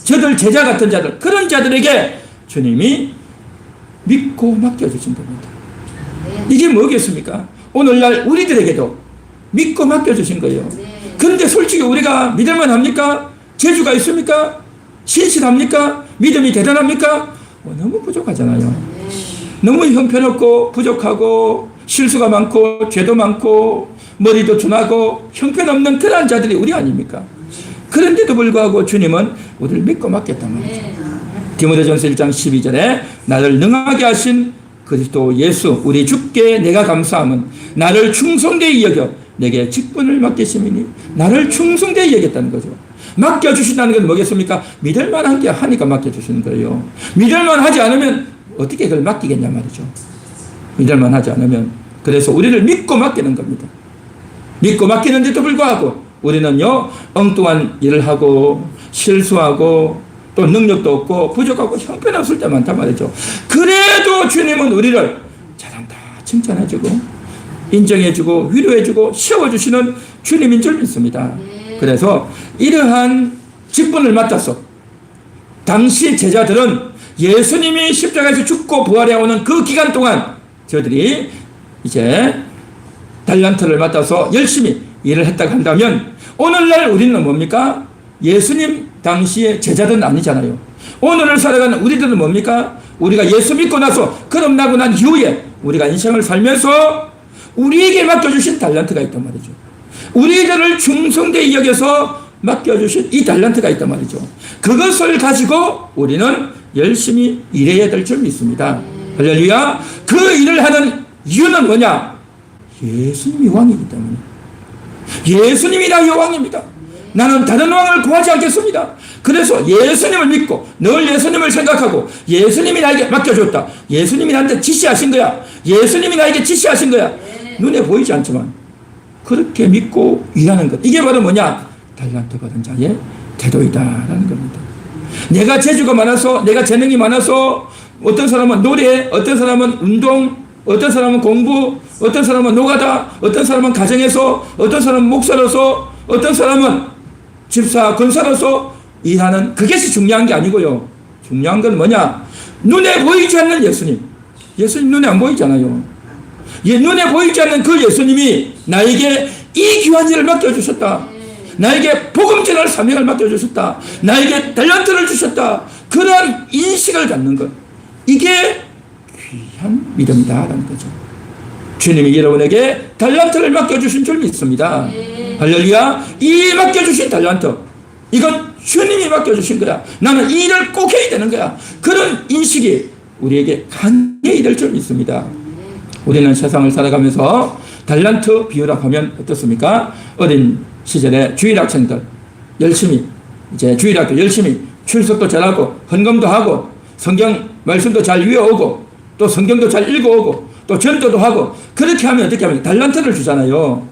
저들 제자 같은 자들, 그런 자들에게 주님이 믿고 맡겨주신 겁니다. 이게 뭐겠습니까? 오늘날 우리들에게도 믿고 맡겨주신 거예요. 그런데 솔직히 우리가 믿을만 합니까? 재주가 있습니까? 신실합니까? 믿음이 대단합니까? 너무 부족하잖아요. 너무 형편없고 부족하고 실수가 많고 죄도 많고 머리도 둔하고 형편없는 그러한 자들이 우리 아닙니까? 그런데도 불구하고 주님은 우리를 믿고 맡겼단 말이죠. 디모데전서 1장 12절에 나를 능하게 하신 그리스도 예수 우리 주께 내가 감사함은 나를 충성되이 여겨 내게 직분을 맡기심이니, 나를 충성되이 여겼다는 거죠. 맡겨주신다는 건 뭐겠습니까? 믿을만한 게 하니까 맡겨주시는 거예요. 믿을만하지 않으면 어떻게 그걸 맡기겠냐 말이죠. 믿을만하지 않으면. 그래서 우리를 믿고 맡기는 겁니다. 믿고 맡기는데도 불구하고 우리는요 엉뚱한 일을 하고 실수하고 또 능력도 없고 부족하고 형편없을 때 많단 말이죠. 그래도 주님은 우리를 잘한다 칭찬해주고 인정해주고 위로해주고 세워주시는 주님인 줄 믿습니다. 그래서 이러한 직분을 맡아서 당시 제자들은 예수님이 십자가에서 죽고 부활해오는 그 기간 동안 저들이 이제 달란트를 맡아서 열심히 일을 했다고 한다면, 오늘날 우리는 뭡니까? 예수님 당시의 제자들은 아니잖아요. 오늘을 살아가는 우리들은 뭡니까? 우리가 예수 믿고 나서 거듭나고 난 이후에 우리가 인생을 살면서 우리에게 맡겨주신 달란트가 있단 말이죠. 우리들을 충성되이 여겨서 맡겨주신 이 달란트가 있단 말이죠. 그것을 가지고 우리는 열심히 일해야 될 줄 믿습니다. 할렐루야. 그 일을 하는 이유는 뭐냐? 예수님이 왕이기 때문에. 예수님이 나의 왕입니다. 나는 다른 왕을 구하지 않겠습니다. 그래서 예수님을 믿고 늘 예수님을 생각하고 예수님이 나에게 맡겨줬다. 예수님이 나한테 지시하신 거야. 예수님이 나에게 지시하신 거야. 눈에 보이지 않지만 그렇게 믿고 일하는 것. 이게 바로 뭐냐? 달란트 받은 자의 태도이다라는 겁니다. 내가 재주가 많아서, 내가 재능이 많아서, 어떤 사람은 노래, 어떤 사람은 운동, 어떤 사람은 공부, 어떤 사람은 노가다, 어떤 사람은 가정에서, 어떤 사람은 목사로서, 어떤 사람은 집사, 권사로서 일하는, 그것이 중요한 게 아니고요. 중요한 건 뭐냐? 눈에 보이지 않는 예수님. 예수님 눈에 안 보이잖아요. 눈에 보이지 않는 그 예수님이 나에게 이 귀한 일을 맡겨주셨다. 나에게 복음 전할 사명을 맡겨주셨다. 나에게 달란트를 주셨다. 그러한 인식을 갖는 것. 이게 귀한 믿음이다라는 거죠. 주님이 여러분에게 달란트를 맡겨주신 줄 믿습니다. 할렐루야. 이 맡겨주신 달란트, 이건 주님이 맡겨주신 거야. 나는 이 일을 꼭 해야 되는 거야. 그런 인식이 우리에게 강해야 될 줄 믿습니다. 우리는 세상을 살아가면서 달란트 비유라고 하면 어떻습니까? 어린 시절에 주일학생들 열심히, 이제 주일학교 열심히 출석도 잘하고 헌금도 하고 성경 말씀도 잘 외워오고 또 성경도 잘 읽어오고 또 전도도 하고, 그렇게 하면 어떻게 하면 달란트를 주잖아요.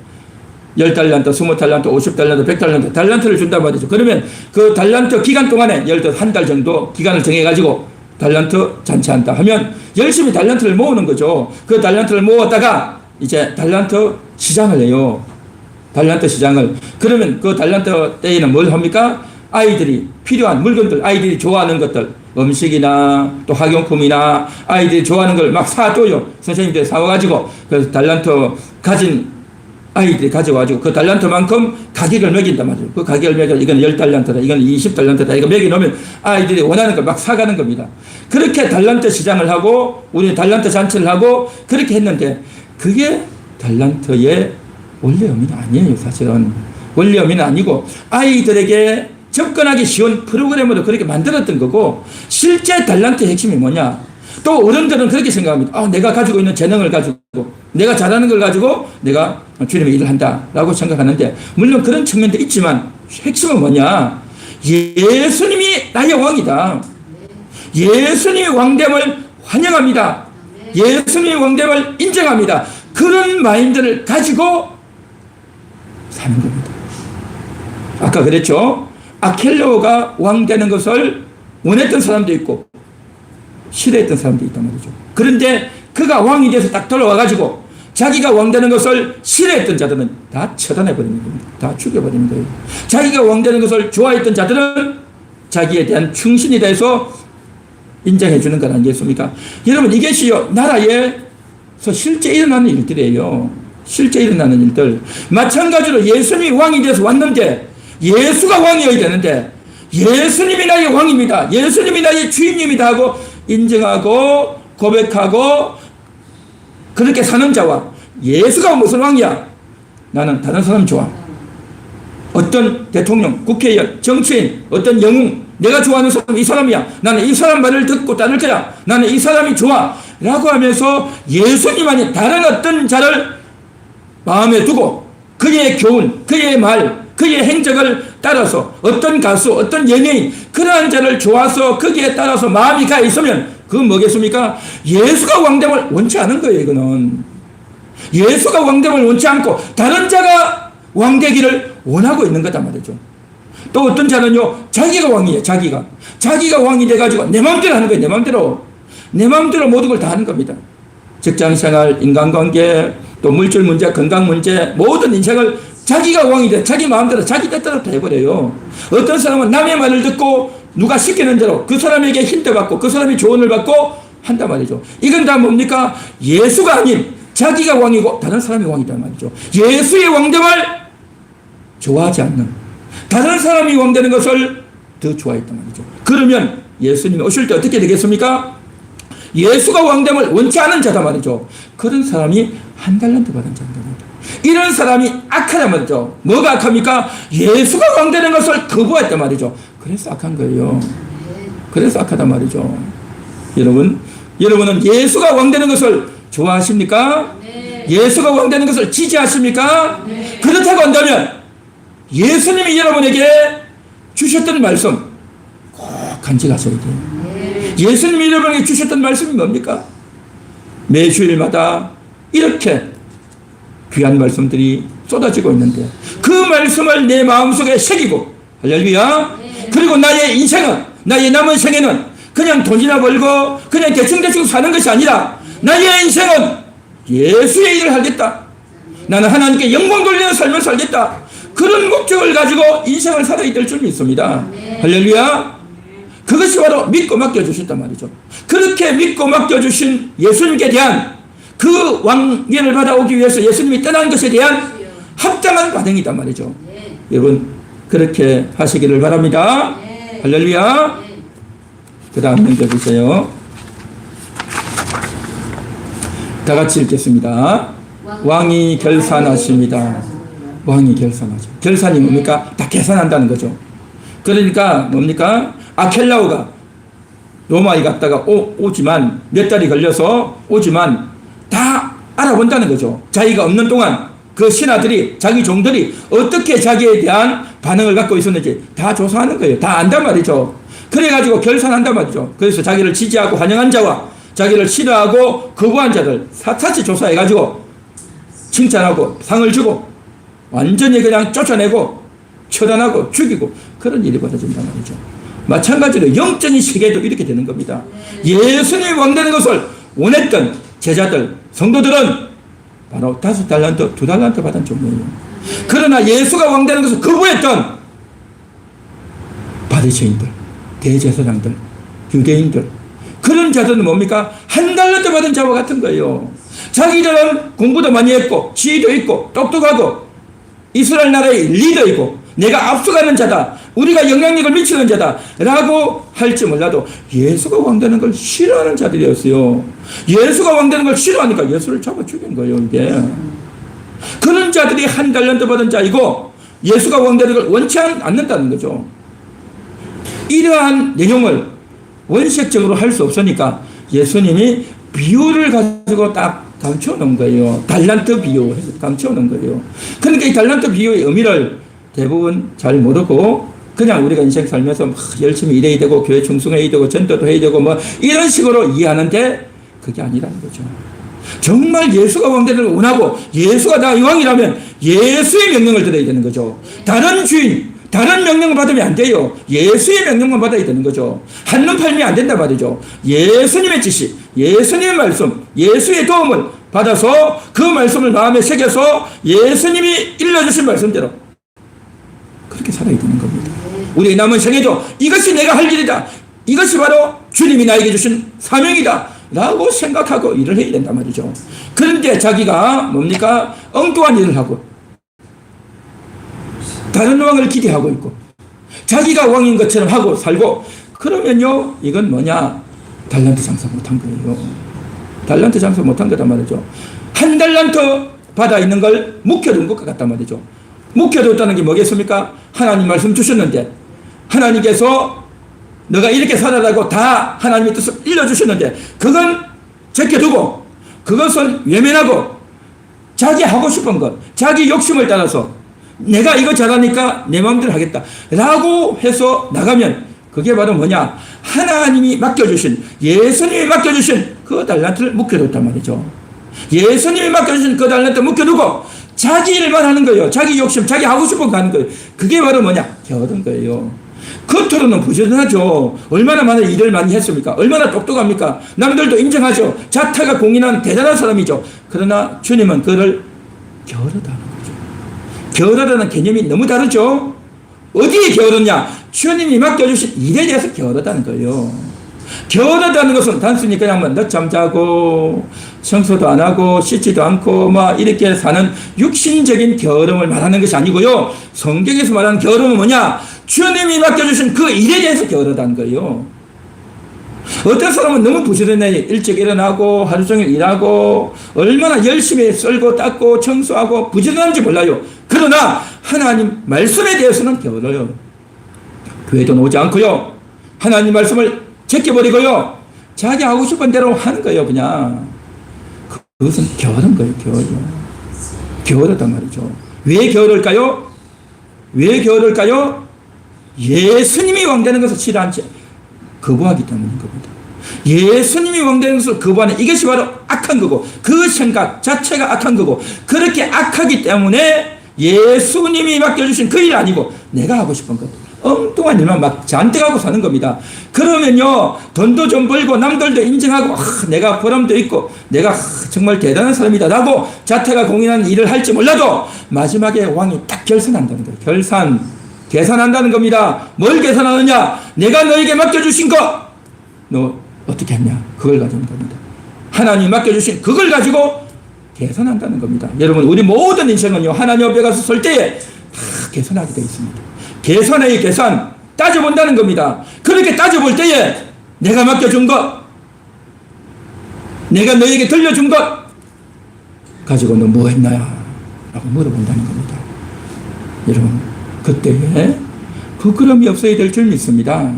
10달란트, 20달란트, 50달란트, 100달란트 달란트를 준단 말이죠. 그러면 그 달란트 기간 동안에 예를 들어 한 달 정도 기간을 정해가지고 달란트 잔치한다 하면 열심히 달란트를 모으는 거죠. 그 달란트를 모았다가 이제 달란트 시장을 해요. 달란트 시장을. 그러면 그 달란트 때에는 뭘 합니까? 아이들이 필요한 물건들, 아이들이 좋아하는 것들, 음식이나 또 학용품이나 아이들이 좋아하는 걸 막 사줘요. 선생님들이 사와가지고 그래서 달란트 가진 아이들이 가져와가지고 그 달란트만큼 가격을 매긴단 말이에요. 그 가격을 매겨, 이건 10달란트다, 이건 20달란트다, 이거 매겨놓으면 아이들이 원하는 걸 막 사가는 겁니다. 그렇게 달란트 시장을 하고 우리는 달란트 잔치를 하고 그렇게 했는데, 그게 달란트의 원래 의미는 아니에요. 사실은 원래 의미는 아니고 아이들에게 접근하기 쉬운 프로그램으로 그렇게 만들었던 거고, 실제 달란트의 핵심이 뭐냐? 또 어른들은 그렇게 생각합니다. 내가 가지고 있는 재능을 가지고, 내가 잘하는 걸 가지고 내가 주님의 일을 한다라고 생각하는데, 물론 그런 측면도 있지만 핵심은 뭐냐? 예수님이 나의 왕이다. 예수님의 왕됨을 환영합니다. 예수님의 왕됨을 인정합니다. 그런 마인드를 가지고 사는 겁니다. 아까 그랬죠? 아켈레오가 왕 되는 것을 원했던 사람도 있고 싫어했던 사람도 있단 말이죠. 그런데 그가 왕이 돼서 딱 돌아와가지고 자기가 왕 되는 것을 싫어했던 자들은 다 처단해버리는 겁니다. 다 죽여버리는 거예요. 자기가 왕 되는 것을 좋아했던 자들은 자기에 대한 충신이 돼서 인정해 주는 것 아니겠습니까? 여러분, 이것이요 나라에서 실제 일어나는 일들이에요. 실제 일어나는 일들. 마찬가지로 예수님이 왕이 돼서 왔는데, 예수가 왕이어야 되는데 예수님이 나의 왕입니다, 예수님이 나의 주인님이다 하고 인정하고 고백하고 그렇게 사는 자와 예수가 무슨 왕이야? 나는 다른 사람 좋아. 어떤 대통령, 국회의원, 정치인, 어떤 영웅, 내가 좋아하는 사람이 이 사람이야. 나는 이 사람 말을 듣고 따를 거야. 나는 이 사람이 좋아. 라고 하면서 예수님 아닌 다른 어떤 자를 마음에 두고 그의 교훈, 그의 말, 그의 행적을 따라서 어떤 가수, 어떤 연예인 그러한 자를 좋아서 거기에 따라서 마음이 가 있으면 그건 뭐겠습니까? 예수가 왕됨을 원치 않은 거예요. 이거는 예수가 왕됨을 원치 않고 다른 자가 왕되기를 원하고 있는 거단 말이죠. 또 어떤 자는요, 자기가 왕이에요. 자기가 왕이 돼가지고 내 마음대로 하는 거예요. 내 마음대로 모든 걸 다 하는 겁니다. 직장생활, 인간관계, 또 물질 문제, 건강 문제, 모든 인생을 자기가 왕이 돼 자기 마음대로 자기 뜻대로 다 해버려요. 어떤 사람은 남의 말을 듣고 누가 시키는 대로 그 사람에게 힌트 받고 그 사람이 조언을 받고 한단 말이죠. 이건 다 뭡니까? 예수가 아닌 자기가 왕이고 다른 사람이 왕이란 말이죠. 예수의 왕됨을 좋아하지 않는 다른 사람이 왕되는 것을 더 좋아했단 말이죠. 그러면 예수님이 오실 때 어떻게 되겠습니까? 예수가 왕됨을 원치 않은 자다 말이죠. 그런 사람이 한 달란트 받은 자입니다. 이런 사람이 악하단 말이죠. 뭐가 악합니까? 예수가 왕되는 것을 거부했단 말이죠. 그래서 악한 거예요. 그래서 악하단 말이죠. 여러분은 예수가 왕되는 것을 좋아하십니까? 네. 예수가 왕되는 것을 지지하십니까? 네. 그렇다고 한다면 예수님이 여러분에게 주셨던 말씀 꼭 간직하셔야 돼요. 네. 예수님이 여러분에게 주셨던 말씀이 뭡니까? 매주일마다 이렇게 귀한 말씀들이 쏟아지고 있는데 그 말씀을 내 마음속에 새기고 할렐루야. 네. 그리고 나의 인생은 나의 남은 생에는 그냥 돈이나 벌고 그냥 대충 사는 것이 아니라 나의 인생은 예수의 일을 하겠다. 나는 하나님께 영광 돌리는 삶을 살겠다. 그런 목적을 가지고 인생을 살아야 될 줄 믿습니다. 네. 할렐루야. 그것이 바로 믿고 맡겨주셨단 말이죠. 그렇게 믿고 맡겨주신 예수님께 대한 그 왕위를 받아오기 위해서 예수님이 떠난 것에 대한 합당한 반응이단 말이죠. 네. 여러분 그렇게 하시기를 바랍니다. 네. 할렐루야. 네. 그 다음 넘겨주세요. 다 같이 읽겠습니다. 왕이 결산하십니다. 왕이 결산하죠. 결산이 뭡니까? 다 계산한다는 거죠. 그러니까 뭡니까? 아켈라오가 로마에 갔다가 오지만 몇 달이 걸려서 오지만 다 알아본다는 거죠. 자기가 없는 동안 그 신하들이 자기 종들이 어떻게 자기에 대한 반응을 갖고 있었는지 다 조사하는 거예요. 다 안단 말이죠. 그래가지고 결산한단 말이죠. 그래서 자기를 지지하고 환영한 자와 자기를 싫어하고 거부한 자들 샅샅이 조사해가지고 칭찬하고 상을 주고 완전히 그냥 쫓아내고 처단하고 죽이고 그런 일이 벌어진단 말이죠. 마찬가지로 영적인 세계도 이렇게 되는 겁니다. 예수님이 왕되는 것을 원했던 제자들, 성도들은 바로 5달란트, 2달란트 받은 종류예요. 그러나 예수가 왕되는 것을 거부했던 바리새인들, 대제사장들, 유대인들 그런 자들은 뭡니까? 1달란트 받은 자와 같은 거예요. 자기들은 공부도 많이 했고 지위도 있고 똑똑하고 이스라엘 나라의 리더이고 내가 앞서가는 자다. 우리가 영향력을 미치는 자다. 라고 할지 몰라도 예수가 왕되는 걸 싫어하는 자들이었어요. 예수가 왕되는 걸 싫어하니까 예수를 잡아 죽인 거예요. 이게. 그런 자들이 1달란트 받은 자이고 예수가 왕되는 걸 원치 않는다는 거죠. 이러한 내용을 원색적으로 할 수 없으니까 예수님이 비유를 가지고 딱 감춰 놓은 거예요. 달란트 비유 해서 감춰 놓은 거예요. 그러니까 이 달란트 비유의 의미를 대부분 잘 모르고 그냥 우리가 인생 살면서 막 열심히 일해야 되고 교회 충성해야 되고 전도도 해야 되고 뭐 이런 식으로 이해하는데 그게 아니라는 거죠. 정말 예수가 왕되는 걸 원하고 예수가 나 왕이라면 예수의 명령을 들어야 되는 거죠. 다른 주인, 다른 명령을 받으면 안 돼요. 예수의 명령만 받아야 되는 거죠. 한눈 팔면 안 된단 말이죠. 예수님의 지시, 예수님의 말씀, 예수의 도움을 받아서 그 말씀을 마음에 새겨서 예수님이 일러주신 말씀대로 그렇게 살아야 되는 겁니다. 우리의 남은 생에도 이것이 내가 할 일이다. 이것이 바로 주님이 나에게 주신 사명이다. 라고 생각하고 일을 해야 된단 말이죠. 그런데 자기가 뭡니까? 엉뚱한 일을 하고 다른 왕을 기대하고 있고 자기가 왕인 것처럼 하고 살고 그러면요 이건 뭐냐? 달란트 장사 못한 거예요. 달란트 장사 못한 거단 말이죠. 한 달란트 받아 있는 걸 묵혀둔 것 같단 말이죠. 묵혀뒀다는 게 뭐겠습니까? 하나님 말씀 주셨는데, 하나님께서 너가 이렇게 살아라고 다 하나님의 뜻을 일러주셨는데, 그건 제껴두고, 그것을 외면하고, 자기 하고 싶은 것, 자기 욕심을 따라서, 내가 이거 잘하니까 내 마음대로 하겠다 라고 해서 나가면, 그게 바로 뭐냐? 하나님이 맡겨주신, 예수님이 맡겨주신 그 달란트를 묵혀뒀단 말이죠. 예수님이 맡겨주신 그 달란트 묵혀두고 자기 일만 하는 거예요. 자기 욕심, 자기 하고 싶은 거 하는 거예요. 그게 바로 뭐냐? 게으른 거예요. 겉으로는 부지런하죠. 얼마나 많은 일을 많이 했습니까? 얼마나 똑똑합니까? 남들도 인정하죠. 자타가 공인한 대단한 사람이죠. 그러나 주님은 그를 게으르다는 거죠. 게으르다는 개념이 너무 다르죠. 어디에 게으르냐? 주님이 맡겨주신 일에 대해서 게으르다는 거예요. 게으르다는 것은 단순히 그냥 뭐 늦잠 자고 청소도 안 하고 씻지도 않고 막 이렇게 사는 육신적인 게으름을 말하는 것이 아니고요. 성경에서 말하는 게으름은 뭐냐? 주님이 맡겨주신 그 일에 대해서 게으르다는 거예요. 어떤 사람은 너무 부지런해. 일찍 일어나고 하루 종일 일하고 얼마나 열심히 썰고 닦고 청소하고 부지런한지 몰라요. 그러나 하나님 말씀에 대해서는 게을러요. 교회도 오지 않고요. 하나님 말씀을 제껴버리고요. 자기 하고 싶은 대로 하는 거예요. 그냥 그것은 게으른 거예요. 게으르단 말이죠. 왜 게으를까요? 왜 게으를까요? 예수님이 왕되는 것을 싫어한 채 거부하기 때문인 겁니다. 예수님이 왕되는 것을 거부하는 이것이 바로 악한 거고, 그 생각 자체가 악한 거고, 그렇게 악하기 때문에 예수님이 맡겨주신 그 일 아니고 내가 하고 싶은 것, 엉뚱한 일만 막 잔뜩 하고 사는 겁니다. 그러면요, 돈도 좀 벌고 남들도 인정하고 내가 보람도 있고 내가 정말 대단한 사람이다 라고 자태가 공인하는 일을 할지 몰라도 마지막에 왕이 딱 결산한다는 거예요. 계산한다는 겁니다. 뭘 계산하느냐? 내가 너에게 맡겨주신 거 너 어떻게 했냐? 그걸 가지는 겁니다. 하나님 맡겨주신 그걸 가지고 계산한다는 겁니다. 여러분, 우리 모든 인생은요, 하나님 앞에 가서 설 때에 다 계산하게 되어 있습니다. 계산의 계산, 따져본다는 겁니다. 그렇게 따져볼 때에 내가 맡겨준 것, 내가 너에게 들려준 것 가지고 너 뭐 했나요? 라고 물어본다는 겁니다. 여러분, 그때에 부끄러움이 없어야 될 줄 믿습니다.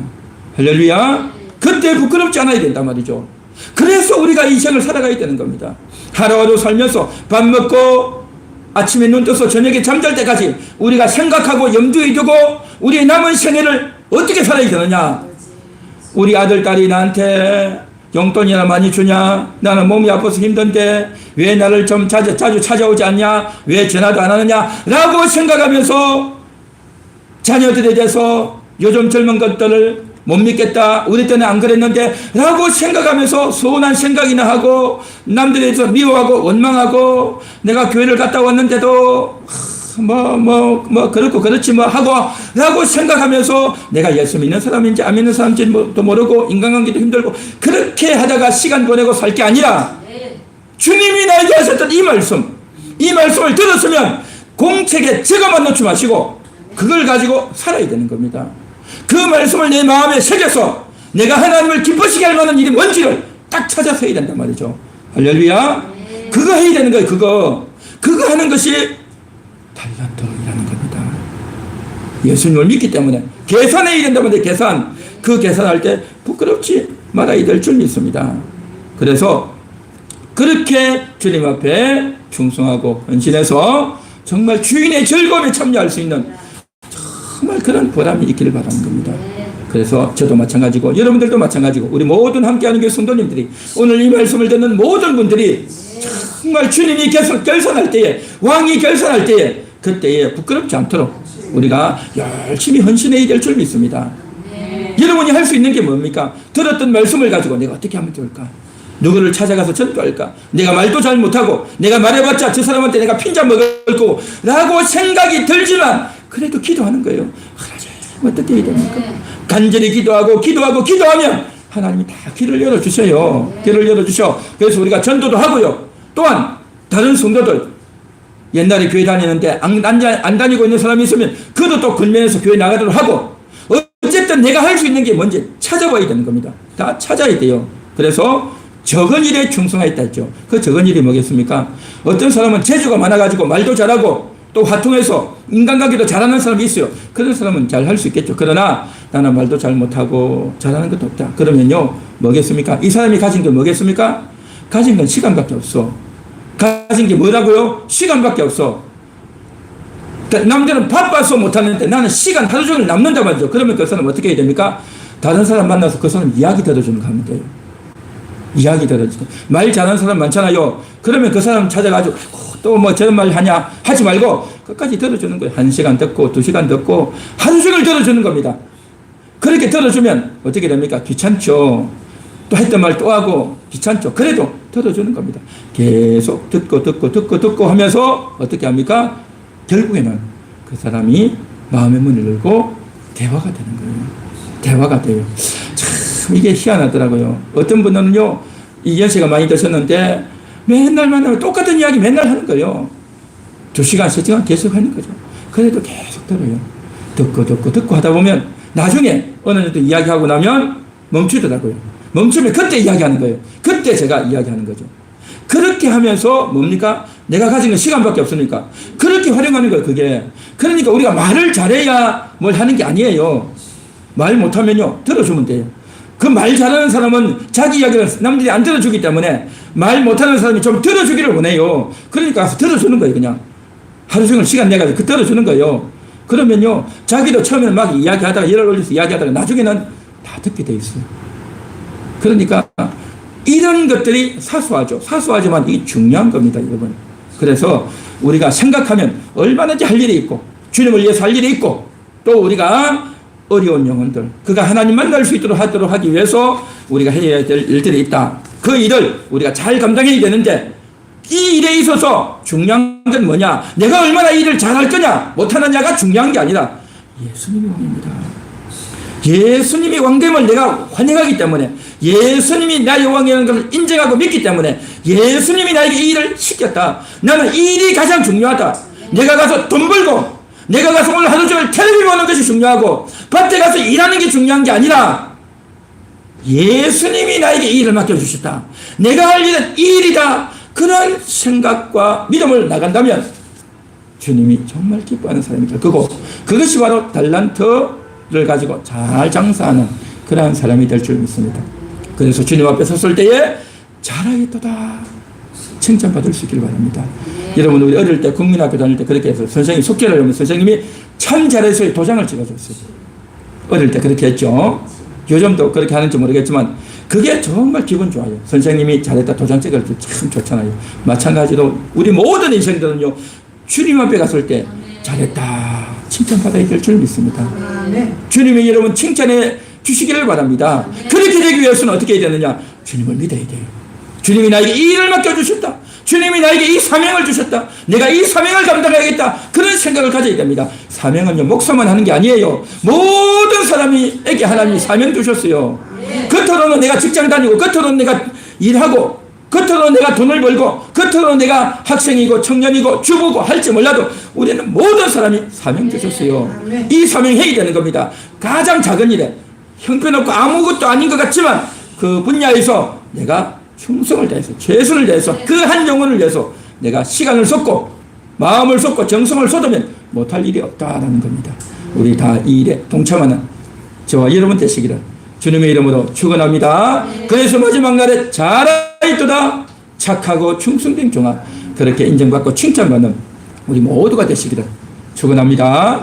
할렐루야. 그때 부끄럽지 않아야 된단 말이죠. 그래서 우리가 이 생을 살아가야 되는 겁니다. 하루하루 살면서 밥 먹고 아침에 눈 떠서 저녁에 잠잘 때까지 우리가 생각하고 염두에 두고 우리의 남은 생애를 어떻게 살아야 되느냐? 우리 아들, 딸이 나한테 용돈이나 많이 주냐? 나는 몸이 아파서 힘든데 왜 나를 좀 자주 찾아오지 않냐? 왜 전화도 안 하느냐? 라고 생각하면서 자녀들에 대해서 요즘 젊은 것들을 못 믿겠다, 우리 때는 안 그랬는데 라고 생각하면서 서운한 생각이나 하고 남들에 대해서 미워하고 원망하고 내가 교회를 갔다 왔는데도 그렇고 그렇지 뭐 하고 라고 생각하면서 내가 예수 믿는 사람인지 안 믿는 사람인지도 모르고 인간관계도 힘들고 그렇게 하다가 시간 보내고 살 게 아니라 주님이 나에게 하셨던 이 말씀을 들었으면 공책에 적어만 놓지 마시고 그걸 가지고 살아야 되는 겁니다. 그 말씀을 내 마음에 새겨서 내가 하나님을 기쁘시게 할 만한 일이 뭔지를 딱 찾아서 해야 된단 말이죠. 할렐루야. 그거 해야 되는 거예요. 그거 하는 것이 달란트라는 겁니다. 예수님을 믿기 때문에 계산해야 된단 말이에요. 그 계산할 때 부끄럽지 말아야 될 줄 믿습니다. 그래서 그렇게 주님 앞에 충성하고 헌신해서 정말 주인의 즐거움에 참여할 수 있는 정말 그런 보람이 있기를 바라는 겁니다. 그래서 저도 마찬가지고 여러분들도 마찬가지고 우리 모든 함께하는 교회 성도님들이 오늘 이 말씀을 듣는 모든 분들이 정말 주님이 결산할 때에 왕이 결산할 때에 그때에 부끄럽지 않도록 우리가 열심히 헌신해야 될 줄 믿습니다. 여러분이 할 수 있는 게 뭡니까? 들었던 말씀을 가지고 내가 어떻게 하면 좋을까? 누구를 찾아가서 전도할까? 내가 말도 잘 못하고 내가 말해봤자 저 사람한테 내가 핀잔 먹을 거고 라고 생각이 들지만 그래도 기도하는 거예요. 하나님 어떻게 해야 됩니까? 간절히 기도하면 하나님이 다 길을 열어주셔요. 길을 열어주셔. 그래서 우리가 전도도 하고요. 또한 다른 성도들 옛날에 교회 다니는데 안 다니고 있는 사람이 있으면 그도 또 근면에서 교회 나가도록 하고 어쨌든 내가 할 수 있는 게 뭔지 찾아봐야 되는 겁니다. 다 찾아야 돼요. 그래서 적은 일에 충성하였다 했죠. 그 적은 일이 뭐겠습니까? 어떤 사람은 재주가 많아가지고 말도 잘하고 또 화통해서 인간관계도 잘하는 사람이 있어요. 그런 사람은 잘 할 수 있겠죠. 그러나 나는 말도 잘 못하고 잘하는 것도 없다. 그러면요, 뭐겠습니까? 이 사람이 가진 게 뭐겠습니까? 가진 건 시간밖에 없어. 가진 게 뭐라고요? 시간밖에 없어. 그러니까 남들은 바빠서 못하는데 나는 시간 하루 종일 남는단 말이죠. 그러면 그 사람 어떻게 해야 됩니까? 다른 사람 만나서 그 사람 이야기 들어주는 거 하면 돼요. 이야기 들어주고. 말 잘하는 사람 많잖아요. 그러면 그 사람 찾아가지고 또 뭐 저런 말 하냐 하지 말고 끝까지 들어주는 거예요. 1시간 듣고 2시간 듣고 하루 종일 들어주는 겁니다. 그렇게 들어주면 어떻게 됩니까? 귀찮죠. 또 했던 말 또 하고 귀찮죠. 그래도 들어주는 겁니다. 계속 듣고 하면서 어떻게 합니까? 결국에는 그 사람이 마음의 문을 열고 대화가 되는 거예요. 대화가 돼요. 참 이게 희한하더라고요. 어떤 분들은요, 이 연세가 많이 드셨는데 맨날 만나면 똑같은 이야기 맨날 하는 거예요. 2시간, 3시간 계속 하는 거죠. 그래도 계속 들어요. 듣고 하다 보면 나중에 어느 정도 이야기하고 나면 멈추더라고요. 멈추면 그때 이야기하는 거예요. 그때 제가 이야기하는 거죠. 그렇게 하면서 뭡니까? 내가 가진 건 시간밖에 없으니까 그렇게 활용하는 거예요. 그게. 그러니까 우리가 말을 잘해야 뭘 하는 게 아니에요. 말 못하면요, 들어주면 돼요. 그 말 잘하는 사람은 자기 이야기를 남들이 안 들어주기 때문에 말 못하는 사람이 좀 들어주기를 원해요. 그러니까 가서 들어주는 거예요. 그냥 하루 종일 시간 내가지고 그 들어주는 거예요. 그러면요, 자기도 처음에는 막 이야기하다가 열을 올려서 이야기하다가 나중에는 다 듣게 돼 있어요. 그러니까 이런 것들이 사소하죠. 사소하지만 이게 중요한 겁니다, 여러분. 그래서 우리가 생각하면 얼마든지 할 일이 있고 주님을 위해서 할 일이 있고 또 우리가 어려운 영혼들, 그가 하나님 만날 수 있도록 하도록 하기 위해서 우리가 해야 될 일들이 있다. 그 일을 우리가 잘 감당해야 되는데 이 일에 있어서 중요한 건 뭐냐? 내가 얼마나 일을 잘할 거냐 못하느냐가 중요한 게 아니라 예수님이 왕입니다. 예수님이 왕됨을 내가 환영하기 때문에, 예수님이 나의 왕이라는 것을 인정하고 믿기 때문에, 예수님이 나에게 이 일을 시켰다. 나는 이 일이 가장 중요하다. 내가 가서 돈 벌고 내가 가서 오늘 하루 종일 텔레비전 보는 것이 중요하고 밭에 가서 일하는 게 중요한 게 아니라 예수님이 나에게 이 일을 맡겨주셨다. 내가 할 일은 이 일이다. 그런 생각과 믿음을 나간다면 주님이 정말 기뻐하는 사람이 될 거고, 그것이 바로 달란트를 가지고 잘 장사하는 그러한 사람이 될 줄 믿습니다. 그래서 주님 앞에 섰을 때에 잘하겠도다 칭찬받을 수 있기를 바랍니다. 여러분, 우리 어릴 때 국민학교 다닐 때 그렇게 해서 선생님이 속죄를 하면 선생님이 참 잘해서 도장을 찍어줬어요. 어릴 때 그렇게 했죠. 요즘도 그렇게 하는지 모르겠지만 그게 정말 기분 좋아요. 선생님이 잘했다 도장 찍을 때 참 좋잖아요. 마찬가지로 우리 모든 인생들은요, 주님 앞에 갔을 때 잘했다 칭찬받아야 될 줄 믿습니다. 주님이 여러분 칭찬해 주시기를 바랍니다. 그렇게 되기 위해서는 어떻게 해야 되느냐? 주님을 믿어야 돼요. 주님이 나에게 이 일을 맡겨주셨다. 주님이 나에게 이 사명을 주셨다. 내가 이 사명을 감당해야겠다. 그런 생각을 가져야 됩니다. 사명은요, 목사만 하는 게 아니에요. 모든 사람에게 하나님이 사명 주셨어요. 겉으로는 내가 직장 다니고, 겉으로는 내가 일하고, 겉으로는 내가 돈을 벌고, 겉으로는 내가 학생이고 청년이고 주부고 할지 몰라도 우리는 모든 사람이 사명 주셨어요. 이 사명 해야 되는 겁니다. 가장 작은 일에 형편없고 아무것도 아닌 것 같지만 그 분야에서 내가 충성을 다해서 최선을 다해서 그 한 영혼을 위해서 내가 시간을 쏟고 마음을 쏟고 정성을 쏟으면 못할 일이 없다라는 겁니다. 우리 다 이 일에 동참하는 저와 여러분 되시기를 주님의 이름으로 축원합니다. 그래서 마지막 날에 잘하였도다 착하고 충성된 종아, 그렇게 인정받고 칭찬받는 우리 모두가 되시기를 축원합니다.